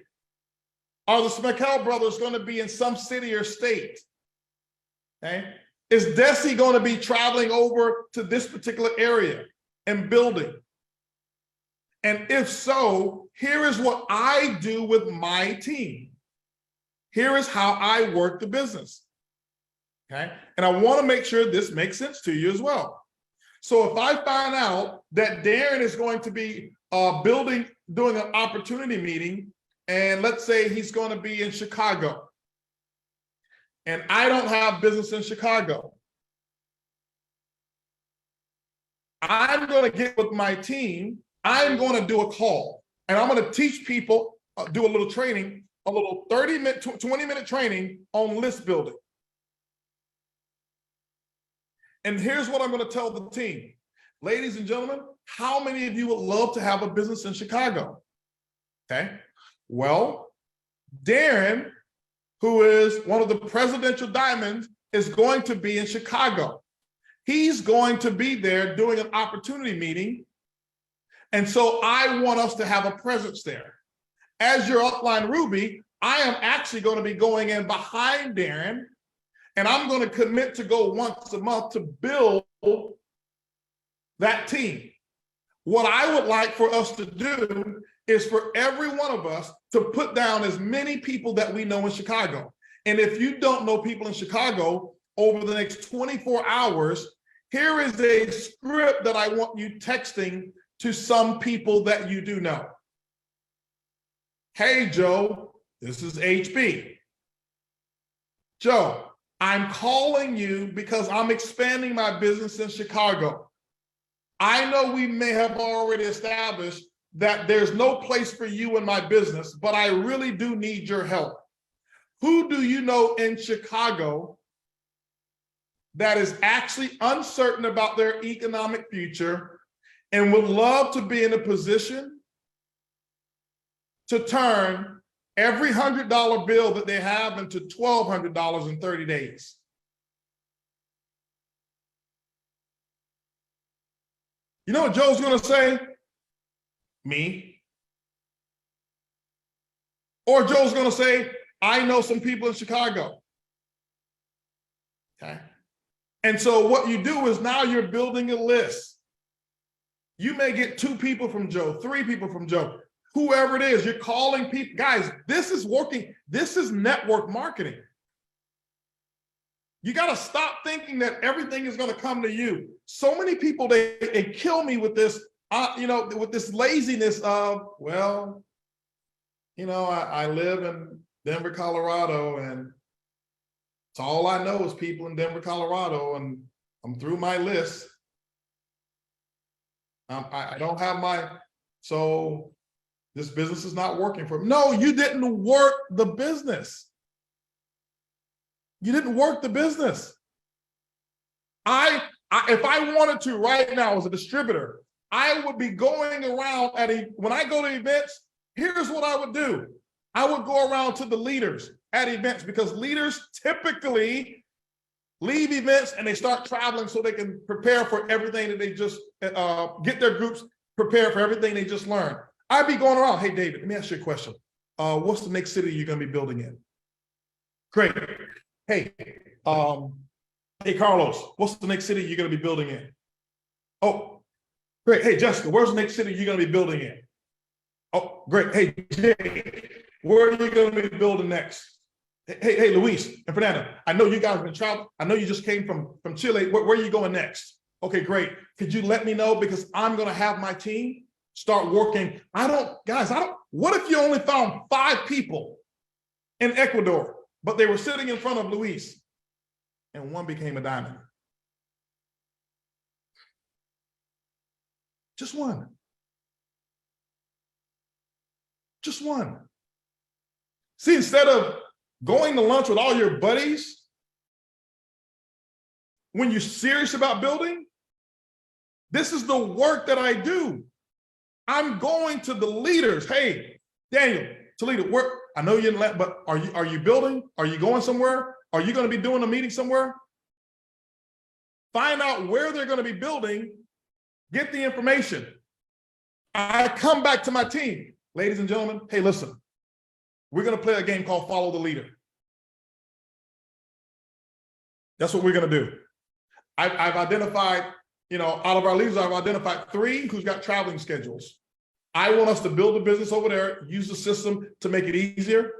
Are the Smekell brothers going to be in some city or state? Okay. Is Desi going to be traveling over to this particular area and building? And if so, here is what I do with my team. Here is how I work the business. Okay. And I want to make sure this makes sense to you as well. So if I find out that Darren is going to be doing an opportunity meeting, and let's say he's going to be in Chicago, and I don't have business in Chicago, I'm going to get with my team, I'm going to do a call, and I'm going to teach people, do a little training, a little 30-minute, 20-minute training on list building. And here's what I'm going to tell the team. Ladies and gentlemen, how many of you would love to have a business in Chicago? Okay. Well, Darren, who is one of the presidential diamonds, is going to be in Chicago. He's going to be there doing an opportunity meeting. And so I want us to have a presence there. As your upline Ruby, I am actually going to be going in behind Darren, and I'm going to commit to go once a month to build that team. What I would like for us to do is for every one of us to put down as many people that we know in Chicago. And if you don't know people in Chicago, over the next 24 hours, here is a script that I want you texting to some people that you do know. Hey, Joe, this is HB. Joe, I'm calling you because I'm expanding my business in Chicago. I know we may have already established that there's no place for you in my business, but I really do need your help. Who do you know in Chicago that is actually uncertain about their economic future and would love to be in a position to turn every $100 bill that they have into $1,200 in 30 days? You know what Joe's going to say? Me. Or Joe's going to say, I know some people in Chicago. Okay. And so what you do is now you're building a list. You may get 2 people from Joe, 3 people from Joe, whoever it is, you're calling people. Guys, this is working. This is network marketing. You got to stop thinking that everything is going to come to you. So many people, they kill me with this, with this laziness of, well, I live in Denver, Colorado, and it's all I know is people in Denver, Colorado, and I'm through my list. I don't have so this business is not working for me. No, you didn't work the business. You didn't work the business. I If I wanted to right now as a distributor, I would be going around when I go to events, here's what I would do. I would go around to the leaders at events, because leaders typically leave events and they start traveling so they can prepare for everything that they just, get their groups prepared for everything they just learned. I'd be going around, hey, David, let me ask you a question. What's the next city you're gonna be building in? Great. Hey, hey, Carlos, what's the next city you're gonna be building in? Oh, great. Hey, Jessica, where's the next city you're gonna be building in? Oh, great. Hey, Jay, where are you gonna be building next? Hey, Luis and Fernando, I know you guys have been traveling. I know you just came from Chile. Where are you going next? Okay, great. Could you let me know? Because I'm gonna have my team start working. What if you only found 5 people in Ecuador, but they were sitting in front of Luis and one became a diamond? Just one. Just one. See, instead of going to lunch with all your buddies, when you're serious about building, this is the work that I do. I'm going to the leaders. Hey, Daniel, Toledo, I know you didn't let, but are you building? Are you going somewhere? Are you going to be doing a meeting somewhere? Find out where they're going to be building, get the information. I come back to my team. Ladies and gentlemen, hey, listen, we're going to play a game called Follow the Leader. That's what we're going to do. I've identified, out of our leaders, I've identified 3 who's got traveling schedules. I want us to build a business over there, use the system to make it easier.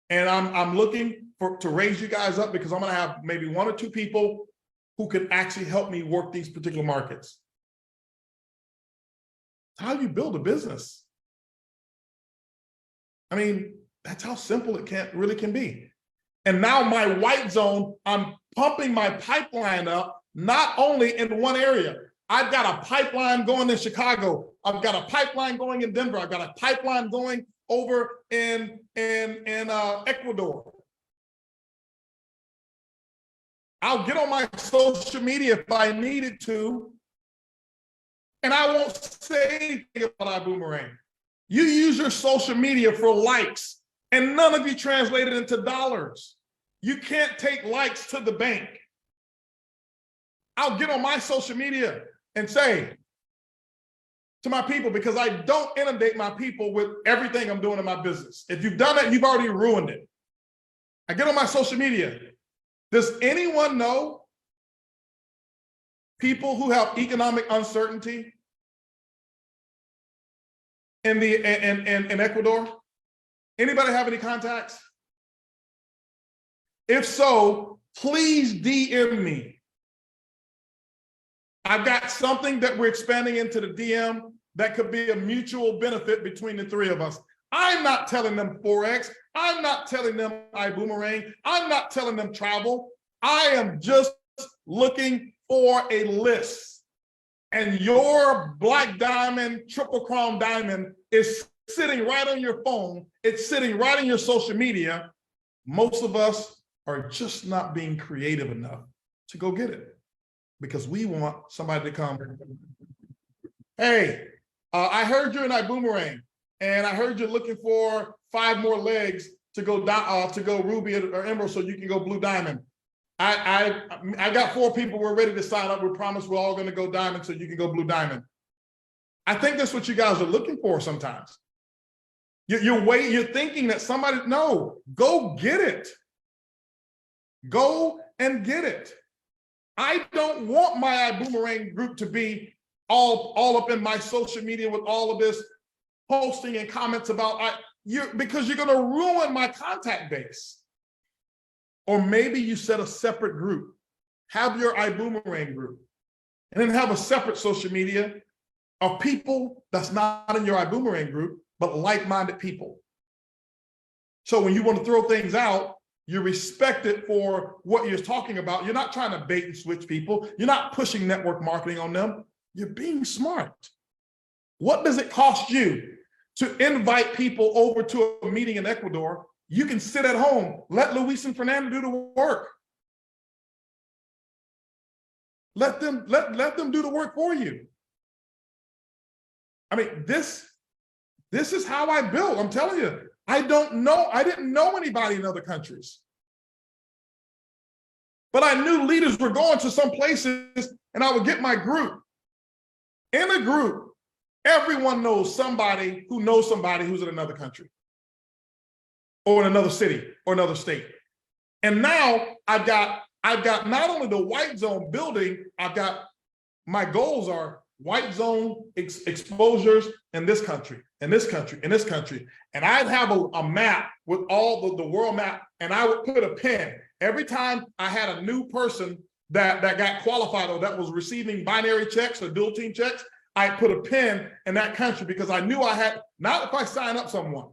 And I'm looking to raise you guys up, because I'm going to have maybe 1 or 2 people who can actually help me work these particular markets. It's how you build a business. I mean, that's how simple it really can be. And now my white zone, I'm pumping my pipeline up, not only in one area. I've got a pipeline going in Chicago. I've got a pipeline going in Denver. I've got a pipeline going over in Ecuador. I'll get on my social media if I needed to, and I won't say anything about iBuumerang. You use your social media for likes, and none of you translate it into dollars. You can't take likes to the bank. I'll get on my social media and say to my people, because I don't inundate my people with everything I'm doing in my business. If you've done that, you've already ruined it. I get on my social media. Does anyone know people who have economic uncertainty in Ecuador? Anybody have any contacts? If so, please DM me. I've got something that we're expanding into the DM that could be a mutual benefit between the 3 of us. I'm not telling them Forex. I'm not telling them iBuumerang. I'm not telling them travel. I am just looking for a list. And your black diamond, triple crown diamond is sitting right on your phone. It's sitting right on your social media. Most of us are just not being creative enough to go get it, because we want somebody to come. Hey, I heard you're in iBuumerang, and I heard you're looking for 5 more legs to go ruby or emerald so you can go blue diamond. I got 4 people. We're ready to sign up. We promise we're all going to go diamond so you can go blue diamond. I think that's what you guys are looking for sometimes. You're thinking that somebody, no, go get it. Go and get it. I don't want my iBuumerang group to be all up in my social media with all of this posting and comments about because you're going to ruin my contact base. Or maybe you set a separate group. Have your iBuumerang group, and then have a separate social media of people that's not in your iBuumerang group, but like-minded people. So when you want to throw things out, you respect it for what you're talking about. You're not trying to bait and switch people. You're not pushing network marketing on them. You're being smart. What does it cost you to invite people over to a meeting in Ecuador? You can sit at home. Let Luis and Fernando do the work. Let them do the work for you. I mean, this is how I built. I'm telling you, I didn't know anybody in other countries. But I knew leaders were going to some places, and I would get my group. In a group, everyone knows somebody who's in another country or in another city or another state. And now I've got not only the white zone building, my goals are white zone exposures in this country, in this country, in this country. And I'd have a map with all the world map, and I would put a pin. Every time I had a new person that got qualified or that was receiving binary checks or dual team checks, I put a pin in that country because I knew I had, not if I sign up someone,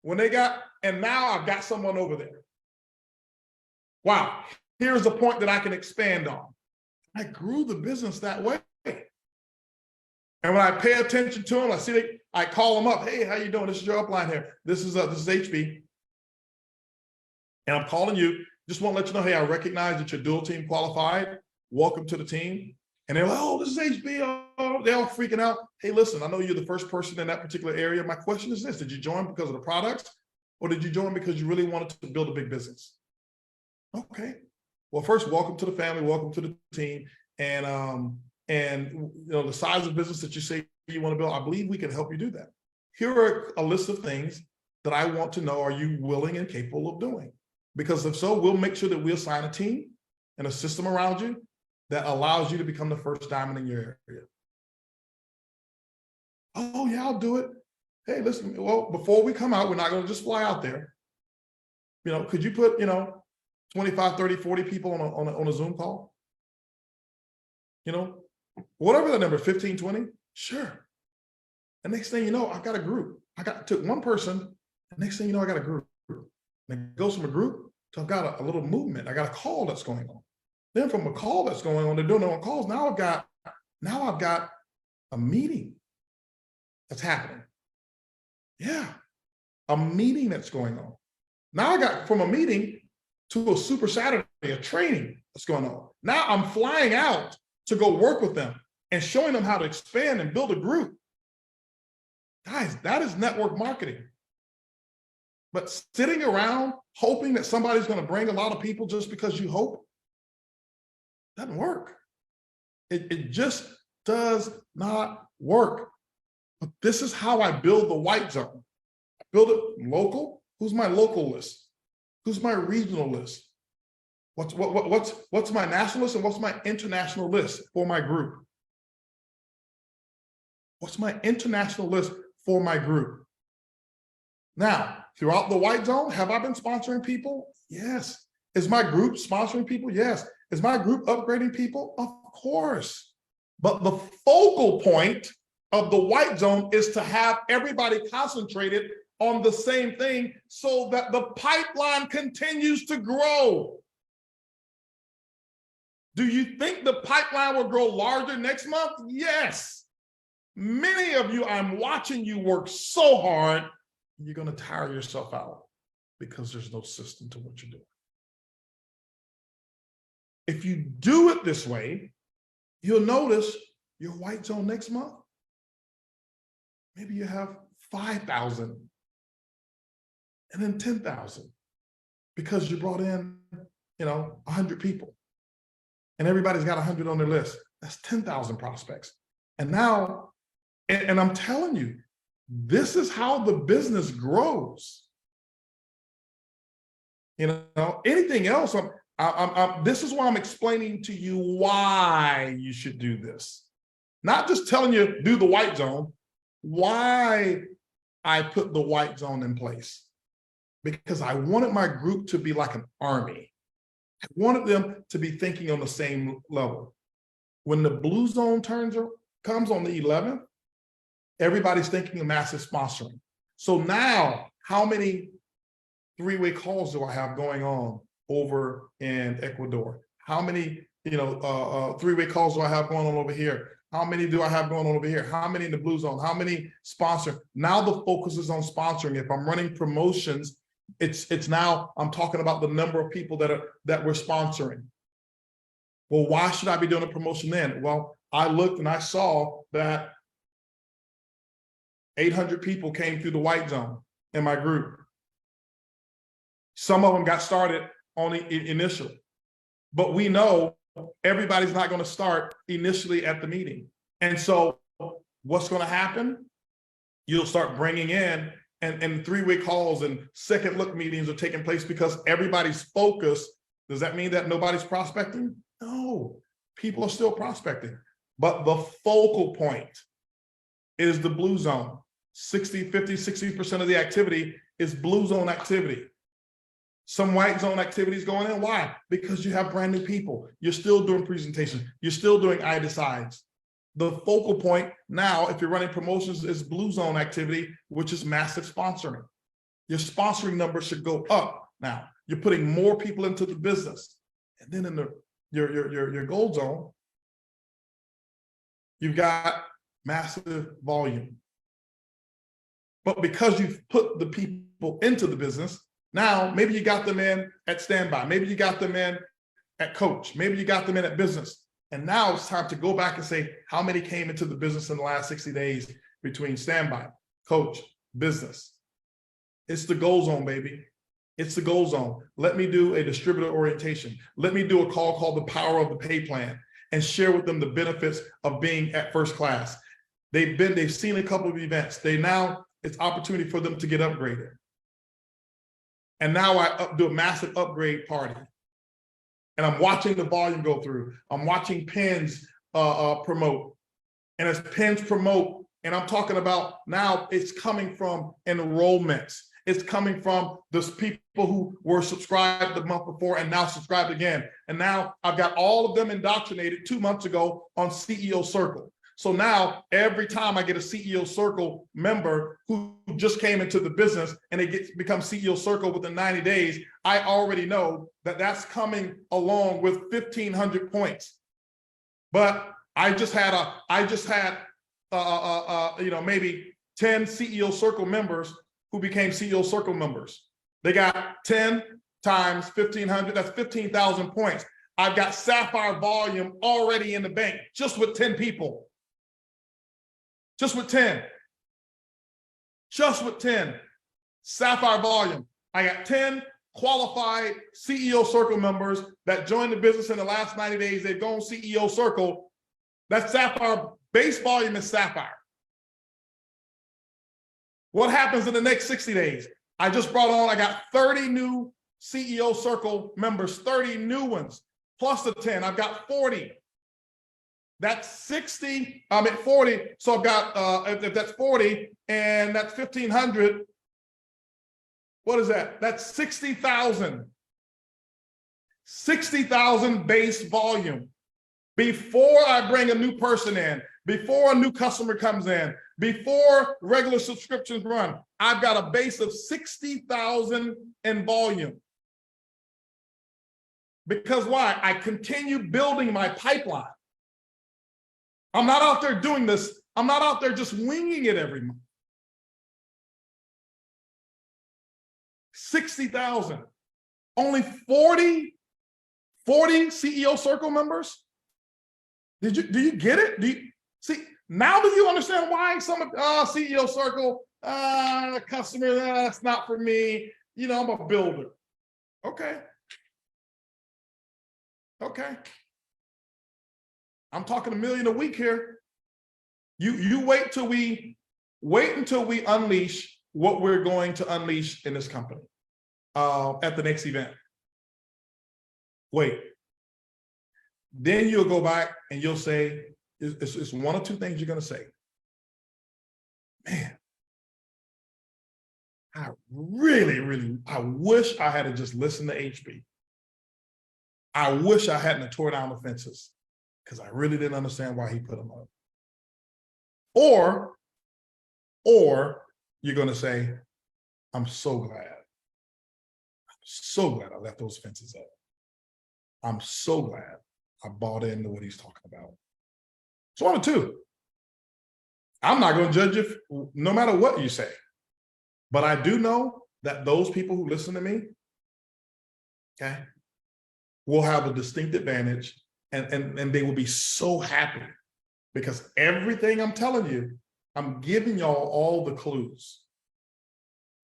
and now I've got someone over there. Wow, here's a point that I can expand on. I grew the business that way. And when I pay attention to them, I call them up. Hey, how you doing? This is your upline here. This is HB. And I'm calling you. Just want to let you know, hey, I recognize that you're dual team qualified. Welcome to the team. And they're like, oh, this is HB. Oh, they're all freaking out. Hey, listen, I know you're the first person in that particular area. My question is this: did you join because of the products, or did you join because you really wanted to build a big business? Okay. Well, first, welcome to the family. Welcome to the team. And the size of business that you say you want to build, I believe we can help you do that. Here are a list of things that I want to know, are you willing and capable of doing? Because if so, we'll make sure that we'll assign a team and a system around you that allows you to become the first diamond in your area. Oh yeah, I'll do it. Hey, listen, well, before we come out, we're not going to just fly out there. Could you put, 25, 30, 40 people on a Zoom call? Whatever the number, 15, 20, sure. The next thing you know, I've got a group. Took one person, the next thing you know, I got a group. And it goes from a group to I've got a little movement. I got a call that's going on. Then from a call that's going on, they're doing their own calls. Now I've got a meeting that's happening. Yeah, a meeting that's going on. Now I got from a meeting to a Super Saturday, a training that's going on. Now I'm flying out to go work with them and showing them how to expand and build a group. Guys, that is network marketing. But sitting around hoping that somebody's going to bring a lot of people just because you hope, doesn't work. It just does not work. But this is how I build the white zone. I build it local. Who's my local list? Who's my regional list? What's my national list and what's my international list for my group? What's my international list for my group? Now, throughout the white zone, have I been sponsoring people? Yes. Is my group sponsoring people? Yes. Is my group upgrading people? Of course. But the focal point of the white zone is to have everybody concentrated on the same thing so that the pipeline continues to grow. Do you think the pipeline will grow larger next month? Yes. Many of you, I'm watching you work so hard, you're going to tire yourself out because there's no system to what you're doing. If you do it this way, you'll notice your white zone next month, maybe you have 5,000 and then 10,000 because you brought in, 100 people and everybody's got 100 on their list. That's 10,000 prospects. And now, and I'm telling you, this is how the business grows. Anything else, this is why I'm explaining to you why you should do this. Not just telling you, do the white zone, why I put the white zone in place. Because I wanted my group to be like an army. I wanted them to be thinking on the same level. When the blue zone comes on the 11th, everybody's thinking of massive sponsoring. So now, how many three-way calls do I have going on over in Ecuador? How many, three-way calls do I have going on over here? How many do I have going on over here? How many in the blue zone? How many sponsor? Now the focus is on sponsoring. If I'm running promotions, it's now I'm talking about the number of people that we're sponsoring. Well, why should I be doing a promotion then? Well, I looked and I saw that 800 people came through the white zone in my group. Some of them got started on the initial, but we know everybody's not going to start initially at the meeting. And so what's going to happen? You'll start bringing in, and three-way calls and second look meetings are taking place because everybody's focused. Does that mean that nobody's prospecting? No, people are still prospecting, but the focal point is the blue zone. 60, 50, 60% of the activity is blue zone activity. Some white zone activities going in. Why? Because you have brand new people. You're still doing presentations. You're still doing I decides. The focal point now, if you're running promotions, is blue zone activity, which is massive sponsoring. Your sponsoring numbers should go up now. You're putting more people into the business. And then in your gold zone, you've got massive volume. But because you've put the people into the business, now maybe you got them in at standby, maybe you got them in at coach, maybe you got them in at business. And now it's time to go back and say, how many came into the business in the last 60 days between standby, coach, business? It's the goal zone, baby. It's the goal zone. Let me do a distributor orientation. Let me do a call called the power of the pay plan and share with them the benefits of being at first class. They've seen a couple of events. It's opportunity for them to get upgraded. And now I do a massive upgrade party. And I'm watching the volume go through. I'm watching pins promote. And as pins promote, and I'm talking about now it's coming from enrollments. It's coming from those people who were subscribed the month before and now subscribed again. And now I've got all of them indoctrinated 2 months ago on CEO Circle. So now every time I get a CEO Circle member who just came into the business and they become CEO Circle within 90 days, I already know that that's coming along with 1,500 points. But I just had maybe 10 CEO Circle members who became CEO Circle members. They got 10 times 1,500, that's 15,000 points. I've got Sapphire volume already in the bank just with 10 people. Just with 10. Just with 10. Sapphire volume. I got 10 qualified CEO Circle members that joined the business in the last 90 days. They've gone CEO Circle. That Sapphire base volume is Sapphire. What happens in the next 60 days? I got 30 new CEO Circle members, 30 new ones, plus the 10. I've got 40. That's 60, I'm at 40. So I've got, if that's 40 and that's 1,500, what is that? That's 60,000. 60,000 base volume. Before I bring a new person in, before a new customer comes in, before regular subscriptions run, I've got a base of 60,000 in volume. Because why? I continue building my pipeline. I'm not out there doing this. I'm not out there just winging it every month. 60,000. Only 40 CEO Circle members? Do you get it? Now do you understand why some of CEO Circle, customer, that's not for me. You know, I'm a builder. Okay. Okay. I'm talking $1 million a week here. You wait until we unleash what we're going to unleash in this company at the next event. Wait. Then you'll go back and you'll say, it's one or two things you're going to say. Man, I wish I had just listened to HB. I wish I hadn't tore down the fences because I really didn't understand why he put them up. Or you're going to say, I'm so glad I left those fences up. I'm so glad I bought into what he's talking about. So one or two. I'm not going to judge you no matter what you say. But I do know that those people who listen to me, okay, will have a distinct advantage and they will be so happy, because everything I'm telling you, I'm giving y'all all the clues.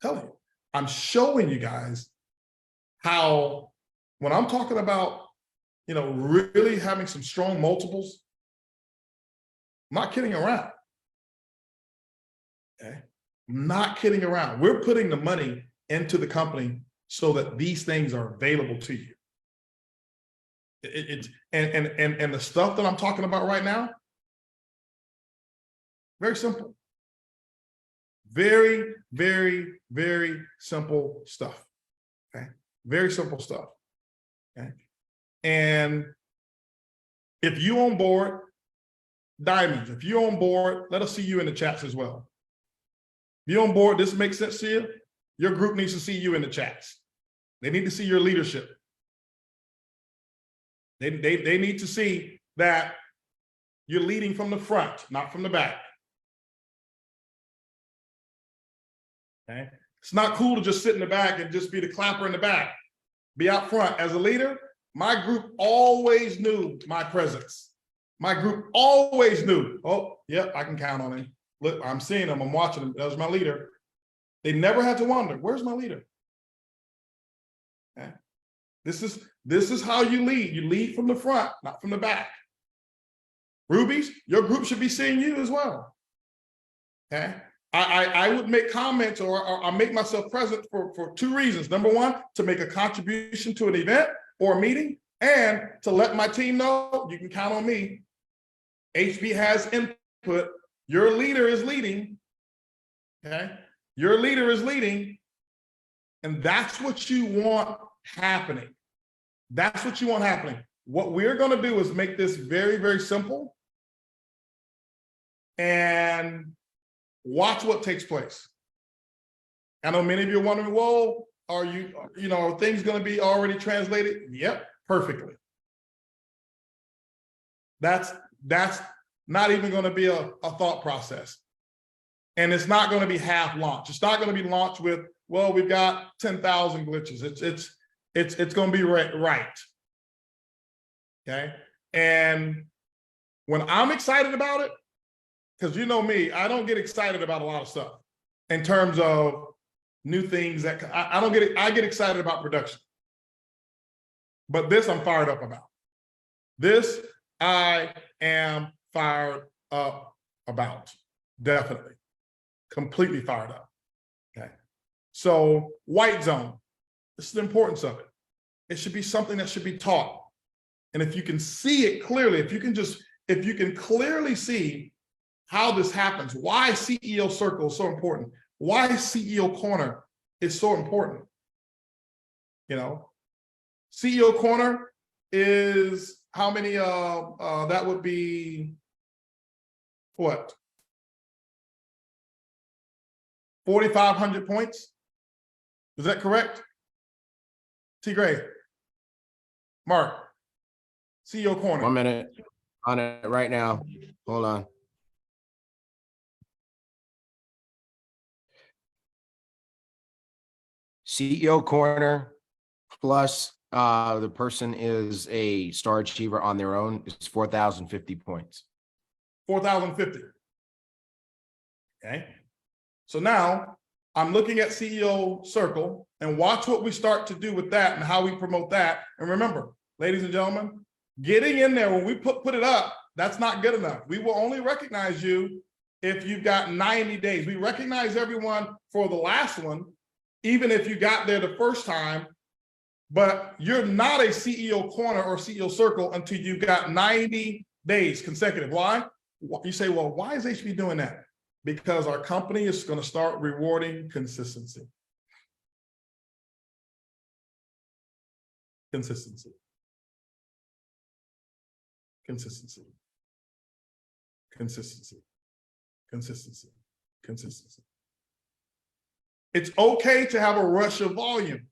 I'm telling you, I'm showing you guys how, when I'm talking about, really having some strong multiples, I'm not kidding around. Okay, I'm not kidding around. We're putting the money into the company so that these things are available to you. And the stuff that I'm talking about right now, very simple. Very, very, very simple stuff. Okay, very simple stuff. Okay, and if you on board, diamonds, if you're on board, let us see you in the chats as well. If you're on board, this makes sense to you, your group needs to see you in the chats. They need to see your leadership. They need to see that you're leading from the front, not from the back. Okay, it's not cool to just sit in the back and just be the clapper in the back. Be out front. As a leader, my group always knew my presence. My group always knew, oh, yep, I can count on him. Look, I'm seeing him, I'm watching him. That was my leader. They never had to wonder, where's my leader? Okay. This is how you lead. You lead from the front, not from the back. Rubies, your group should be seeing you as well. Okay. I would make comments or I make myself present for two reasons. Number one, to make a contribution to an event or a meeting, and to let my team know you can count on me. HB has input. Your leader is leading. Okay, your leader is leading, and that's what you want happening. That's what you want happening. What we're going to do is make this very, very simple, and watch what takes place. I know many of you are wondering, well, are things going to be already translated? Yep, perfectly. That's not even going to be a thought process. And it's not going to be half launched. It's not going to be launched with, well, we've got 10,000 glitches. It's going to be right. Okay. And when I'm excited about it, because you know me, I don't get excited about a lot of stuff in terms of new things that I don't get it. I get excited about production. But this I'm fired up about. This I am fired up about. Definitely. Completely fired up. Okay. So white zone, this is the importance of it. It should be something that should be taught. And if you can see it clearly, if you can clearly see how this happens, why CEO Circle is so important, why CEO Corner is so important. CEO Corner is how many, that would be what? 4,500 points? Is that correct? T. Gray, Mark, CEO Corner. 1 minute on it right now. Hold on. CEO Corner plus the person is a star achiever on their own is 4,050 points. 4,050. Okay. So now I'm looking at CEO Circle, and watch what we start to do with that and how we promote that. And remember, ladies and gentlemen, getting in there when we put it up, that's not good enough. We will only recognize you if you've got 90 days. We recognize everyone for the last one, even if you got there the first time, but you're not a CEO Corner or CEO Circle until you got 90 days consecutive. Why? You say, well, why is HB doing that? Because our company is going to start rewarding consistency. Consistency. Consistency. Consistency. Consistency. Consistency. It's okay to have a rush of volume.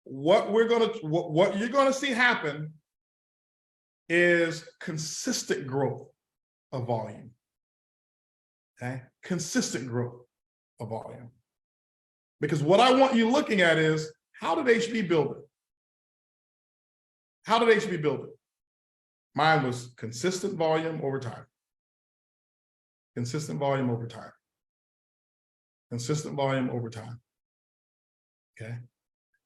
What you're going to see happen is consistent growth of volume. Okay? Consistent growth of volume. Because what I want you looking at is, how did HB build it? How did HB build it? Mine was consistent volume over time. Consistent volume over time. Consistent volume over time. Okay.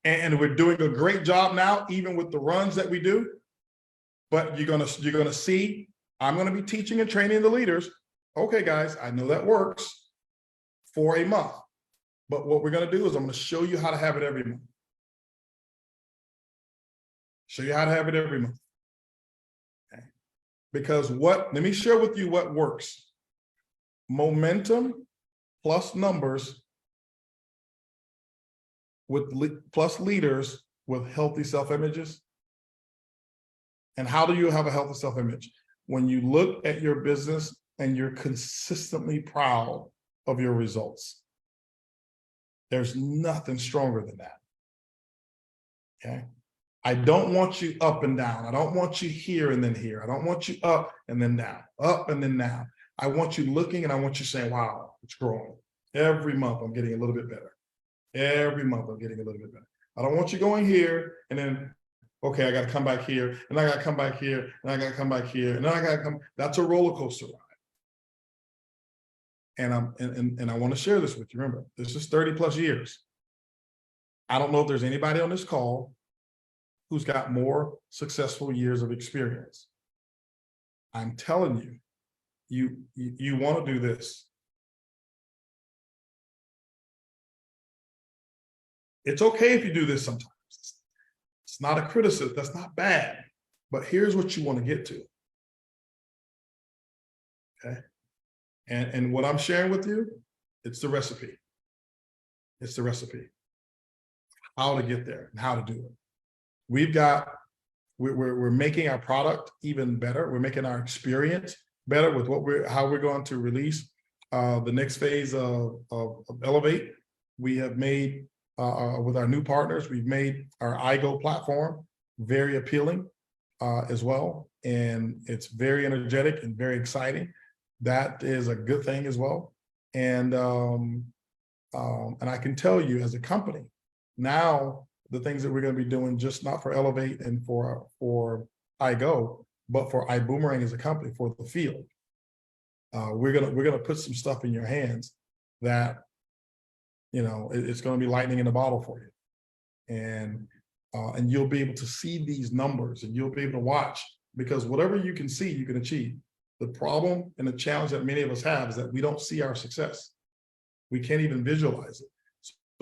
And we're doing a great job now, even with the runs that we do. But you're gonna see, I'm gonna be teaching and training the leaders. Okay, guys, I know that works for a month. But what we're gonna do is I'm gonna show you how to have it every month. Show you how to have it every month. Okay. Because let me share with you what works. Momentum plus numbers plus leaders with healthy self-images. And how do you have a healthy self-image? When you look at your business and you're consistently proud of your results. There's nothing stronger than that. Okay. I don't want you up and down. I don't want you here and then here. I don't want you up and then down, up and then down. I want you looking and I want you saying, wow, it's growing. Every month I'm getting a little bit better. Every month I'm getting a little bit better. I don't want you going here and then, okay, I got to come back here and I got to come back here and I got to come back here and then I got to come. That's a roller coaster ride. And I want to share this with you. Remember, this is 30 plus years. I don't know if there's anybody on this call who's got more successful years of experience. I'm telling you, you want to do this. It's okay if you do this sometimes. It's not a criticism. That's not bad. But here's what you want to get to. Okay. And what I'm sharing with you, it's the recipe. It's the recipe. How to get there and how to do it. We're making our product even better. We're making our experience better with how we're going to release the next phase of Elevate. We have made with our new partners, we've made our iGo platform very appealing as well. And it's very energetic and very exciting. That is a good thing as well. And I can tell you as a company, now the things that we're going to be doing, just not for Elevate and for iGo, but for iBuumerang as a company, for the field. We're gonna put some stuff in your hands that, you know, it's going to be lightning in the bottle for you. And you'll be able to see these numbers and you'll be able to watch, because whatever you can see, you can achieve. The problem and the challenge that many of us have is that we don't see our success. We can't even visualize it.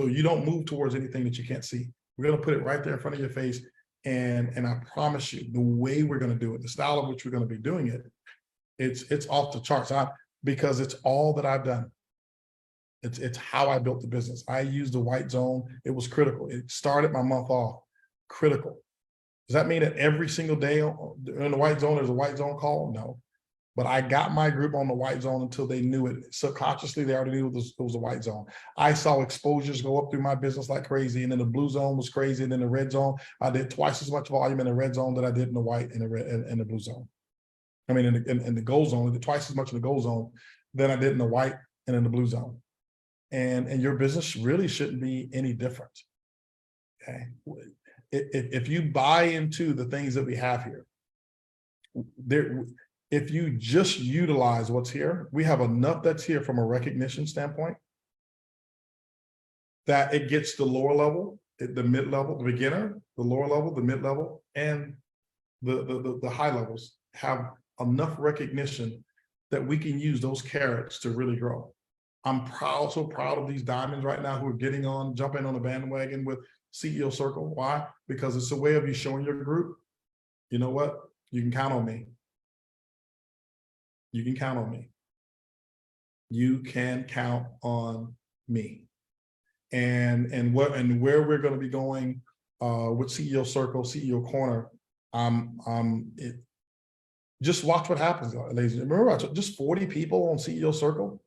So you don't move towards anything that you can't see. We're going to put it right there in front of your face. And I promise you, the way we're going to do it, the style of which we're going to be doing it, it's off the charts. Because it's all that I've done. It's how I built the business. I used the white zone. It was critical. It started my month off critical. Does that mean that every single day in the white zone, there's a white zone call? No. But I got my group on the white zone until they knew it. Subconsciously, they already knew it was a white zone. I saw exposures go up through my business like crazy. And then the blue zone was crazy. And then the red zone, I did twice as much volume in the red zone that I did in the white and the blue zone. I mean, in the gold zone, I did twice as much in the gold zone than I did in the white and in the blue zone. And your business really shouldn't be any different. Okay. If you buy into the things that we have here, if you just utilize what's here, we have enough that's here from a recognition standpoint that it gets the lower level, the mid-level, the beginner, the lower level, the mid-level, and the high levels have enough recognition that we can use those carrots to really grow. I'm so proud of these diamonds right now who are jumping on the bandwagon with CEO Circle. Why? Because it's a way of you showing your group, you know what? You can count on me. You can count on me. You can count on me. And where we're going to be going with CEO Circle, CEO Corner, just watch what happens, ladies. Remember, just 40 people on CEO Circle.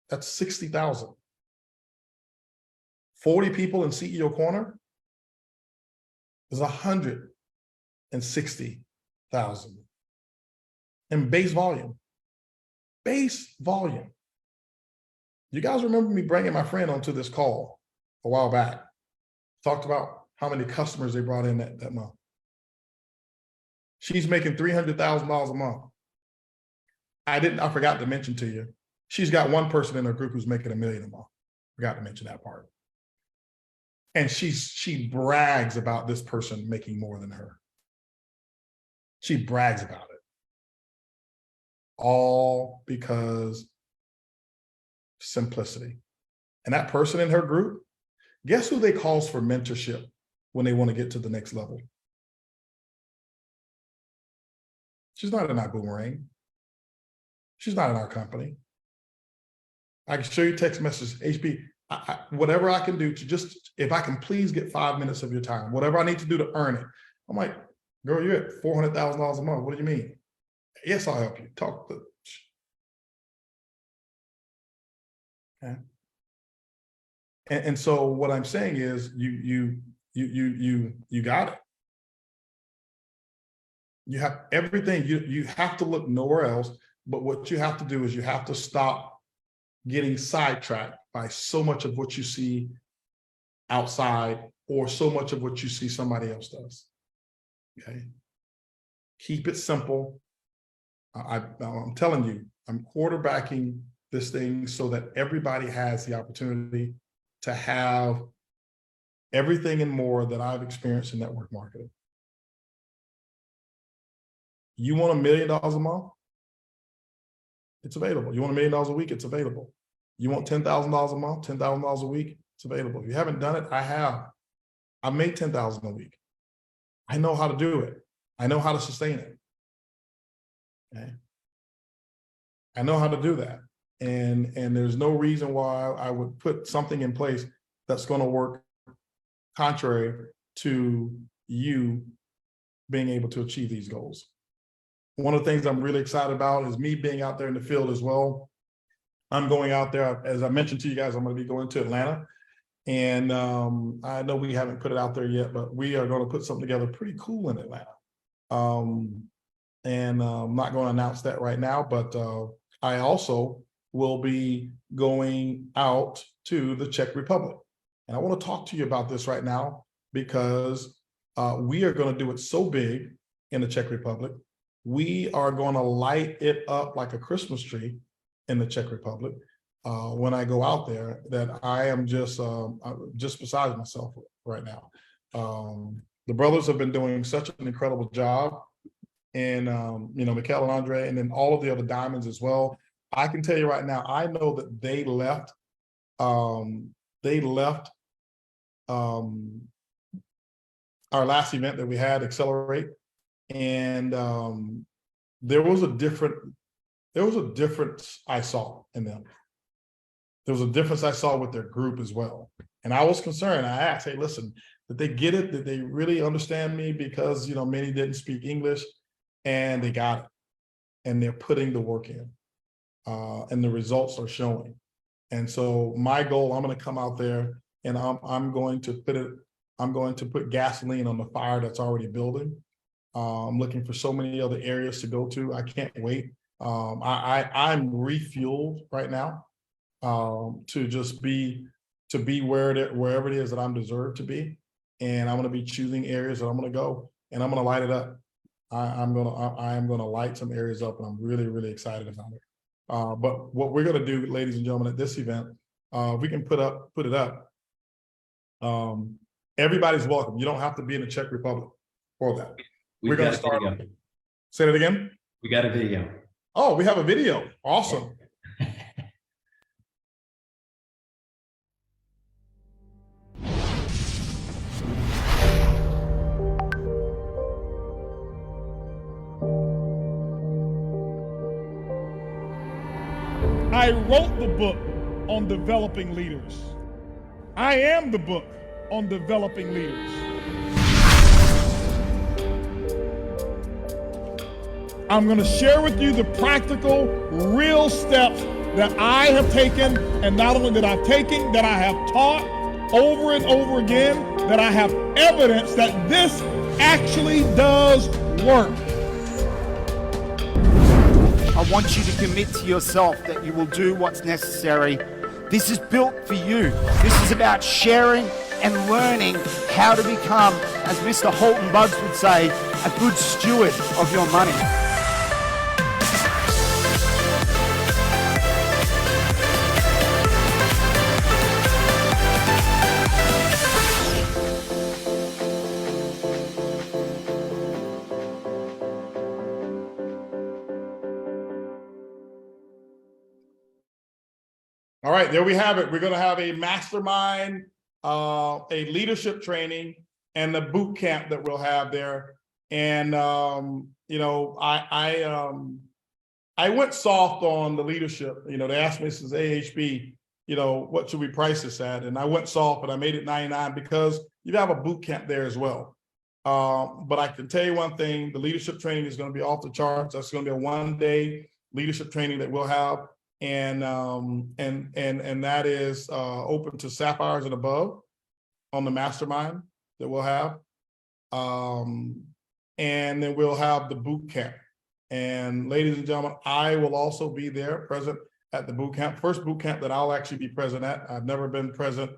That's 60,000. 40 people in CEO Corner is 160,000. And base volume. Base volume. You guys remember me bringing my friend onto this call a while back. Talked about how many customers they brought in that month. She's making $300,000 a month. I forgot to mention to you, she's got one person in her group who's making $1 million a month. Forgot to mention that part. And she brags about this person making more than her. She brags about it. All because simplicity. And that person in her group, guess who they calls for mentorship when they want to get to the next level? She's not in iBuumerang. She's not in our company. I can show you text messages, HB, whatever I can do to just, if I can please get 5 minutes of your time, whatever I need to do to earn it. I'm like, girl, you're at $400,000 a month. What do you mean? Yes, I'll help you. Talk to. Okay. And so what I'm saying is you got it. You have everything. You have to look nowhere else. But what you have to do is you have to stop getting sidetracked by so much of what you see outside or so much of what you see somebody else does. Okay. Keep it simple. I'm telling you, I'm quarterbacking this thing so that everybody has the opportunity to have everything and more that I've experienced in network marketing. You want $1 million a month? It's available. You want $1 million a week? It's available. You want $10,000 a month, $10,000 a week? It's available. If you haven't done it, I have. I made $10,000 a week. I know how to do it. I know how to sustain it. Okay. I know how to do that. And there's no reason why I would put something in place that's going to work contrary to you being able to achieve these goals. One of the things I'm really excited about is me being out there in the field as well. I'm going out there, as I mentioned to you guys, I'm going to be going to Atlanta. And I know we haven't put it out there yet, but we are going to put something together pretty cool in Atlanta. I'm not going to announce that right now, but I also will be going out to the Czech Republic. And I want to talk to you about this right now because we are going to do it so big in the Czech Republic. We are going to light it up like a Christmas tree in the Czech Republic when I go out there, that I am just beside myself right now. The brothers have been doing such an incredible job, and Mikel and Andre, and then all of the other diamonds as well. I can tell you right now, I know that they left our last event that we had, Accelerate, and there was a difference I saw in them. There was a difference I saw with their group as well. And I was concerned. I asked, hey, listen, did they get it? Did they really understand me? Because, many didn't speak English, and they got it. And they're putting the work in. And the results are showing. And so my goal, I'm going to come out there and I'm going to put gasoline on the fire that's already building. I'm looking for so many other areas to go to. I can't wait. I'm refueled right now to just be wherever it is that I'm deserved to be. And I'm going to be choosing areas that I'm going to go, and I'm going to light it up. I am going to light some areas up, and I'm really, really excited about it. But what we're going to do, ladies and gentlemen, at this event, we can put it up. Everybody's welcome. You don't have to be in the Czech Republic for that. We're going to start. Say that again. We got a video. Oh, we have a video. Awesome. I wrote the book on developing leaders. I am the book on developing leaders. I'm going to share with you the practical, real steps that I have taken, and not only that I've taken, that I have taught over and over again, that I have evidence that this actually does work. I want you to commit to yourself that you will do what's necessary. This is built for you. This is about sharing and learning how to become, as Mr. Holton Buggs would say, a good steward of your money. All right, there we have it. We're going to have a mastermind, a leadership training, and the boot camp that we'll have there. And you know, I went soft on the leadership. You know, they asked me, this is AHB, you know, what should we price this at? And I went soft, but I made it $99 because you have a boot camp there as well. But I can tell you one thing: the leadership training is going to be off the charts. That's going to be a one-day leadership training that we'll have. And that is open to sapphires and above on the mastermind that we'll have. And then we'll have the boot camp. And ladies and gentlemen, I will also be there present at the boot camp. First boot camp that I'll actually be present at. I've never been present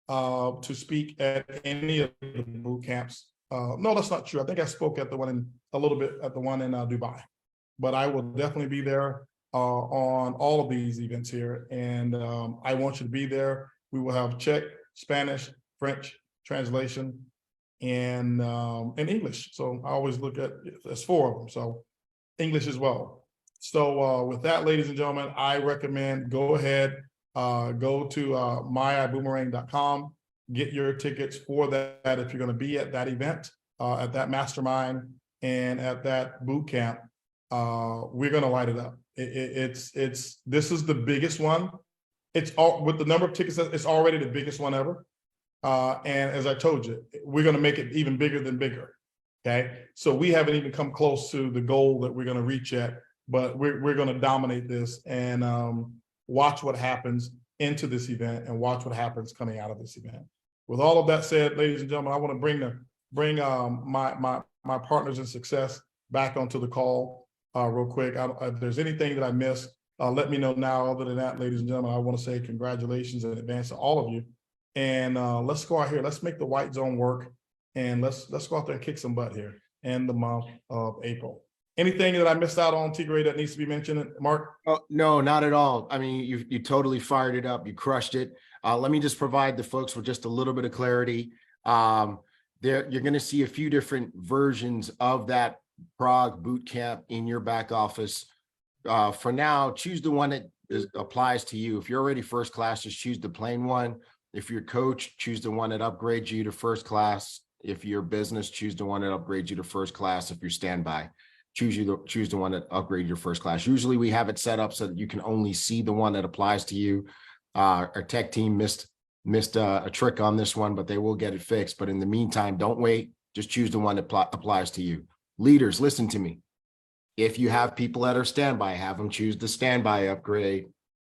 to speak at any of the boot camps. No, that's not true. I think I spoke at the one a little bit at the one in Dubai, but I will definitely be there on all of these events here. And I want you to be there. We will have Czech, Spanish, French translation, and English. So I always look at, there's 4 of them, so English as well. So with that, ladies and gentlemen, I recommend go ahead, go to myiBuumerang.com, get your tickets for that if you're going to be at that event, at that mastermind, and at that boot camp. We're going to light it up. This is the biggest one. It's all with the number of tickets, it's already the biggest one ever. And as I told you, we're going to make it even bigger than bigger. Okay. So we haven't even come close to the goal that we're going to reach yet, but we're going to dominate this and watch what happens into this event and watch what happens coming out of this event. With all of that said, ladies and gentlemen, I want to bring my partners in success back onto the call. Real quick, if there's anything that I missed, let me know now. Other than that, ladies and gentlemen, I want to say congratulations in advance to all of you. And let's go out here. Let's make the white zone work. And let's go out there and kick some butt here in the month of April. Anything that I missed out on, Tigray, that needs to be mentioned, Mark? Oh, no, not at all. I mean, you totally fired it up. You crushed it. Let me just provide the folks with just a little bit of clarity. You're going to see a few different versions of that Prague boot camp in your back office. For now, choose the one that applies to you. If you're already first class, just choose the plain one. If you're coach, choose the one that upgrades you to first class. If you're business, choose the one that upgrades you to first class. If you're standby, choose the one that upgrades your first class. Usually we have it set up so that you can only see the one that applies to you. Our tech team missed a trick on this one, but they will get it fixed. But in the meantime, don't wait. Just choose the one that applies to you. Leaders, listen to me. If you have people that are standby, have them choose the standby upgrade.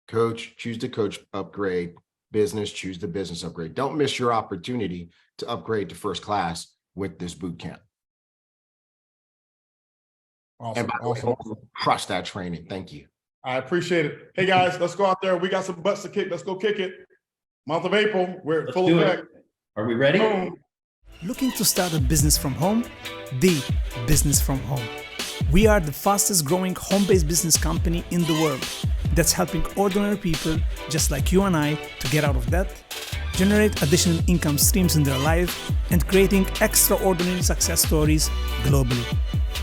Coach, choose the coach upgrade. Business, choose the business upgrade. Don't miss your opportunity to upgrade to first class with this boot camp. Awesome. And by the way, crush that training. Thank you. I appreciate it. Hey guys, let's go out there. We got some butts to kick. Let's go kick it. Month of April, we're full effect. Are we ready? Boom. Looking to start a business from home? The business from home. We are the fastest growing home-based business company in the world that's helping ordinary people just like you and I to get out of debt, generate additional income streams in their life, and creating extraordinary success stories globally.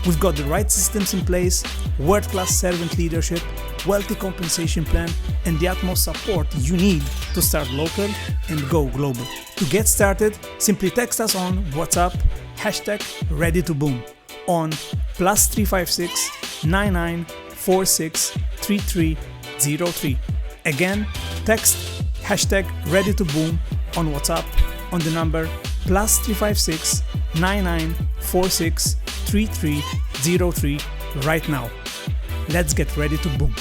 We've got the right systems in place, world-class servant leadership, wealthy compensation plan, and the utmost support you need to start local and go global. To get started, simply text us on WhatsApp, #ReadyToBoom on +356 9946 3303. Again, text #ReadyToBoom on WhatsApp on the number +356 9946 3303 right now. Let's get ready to boom.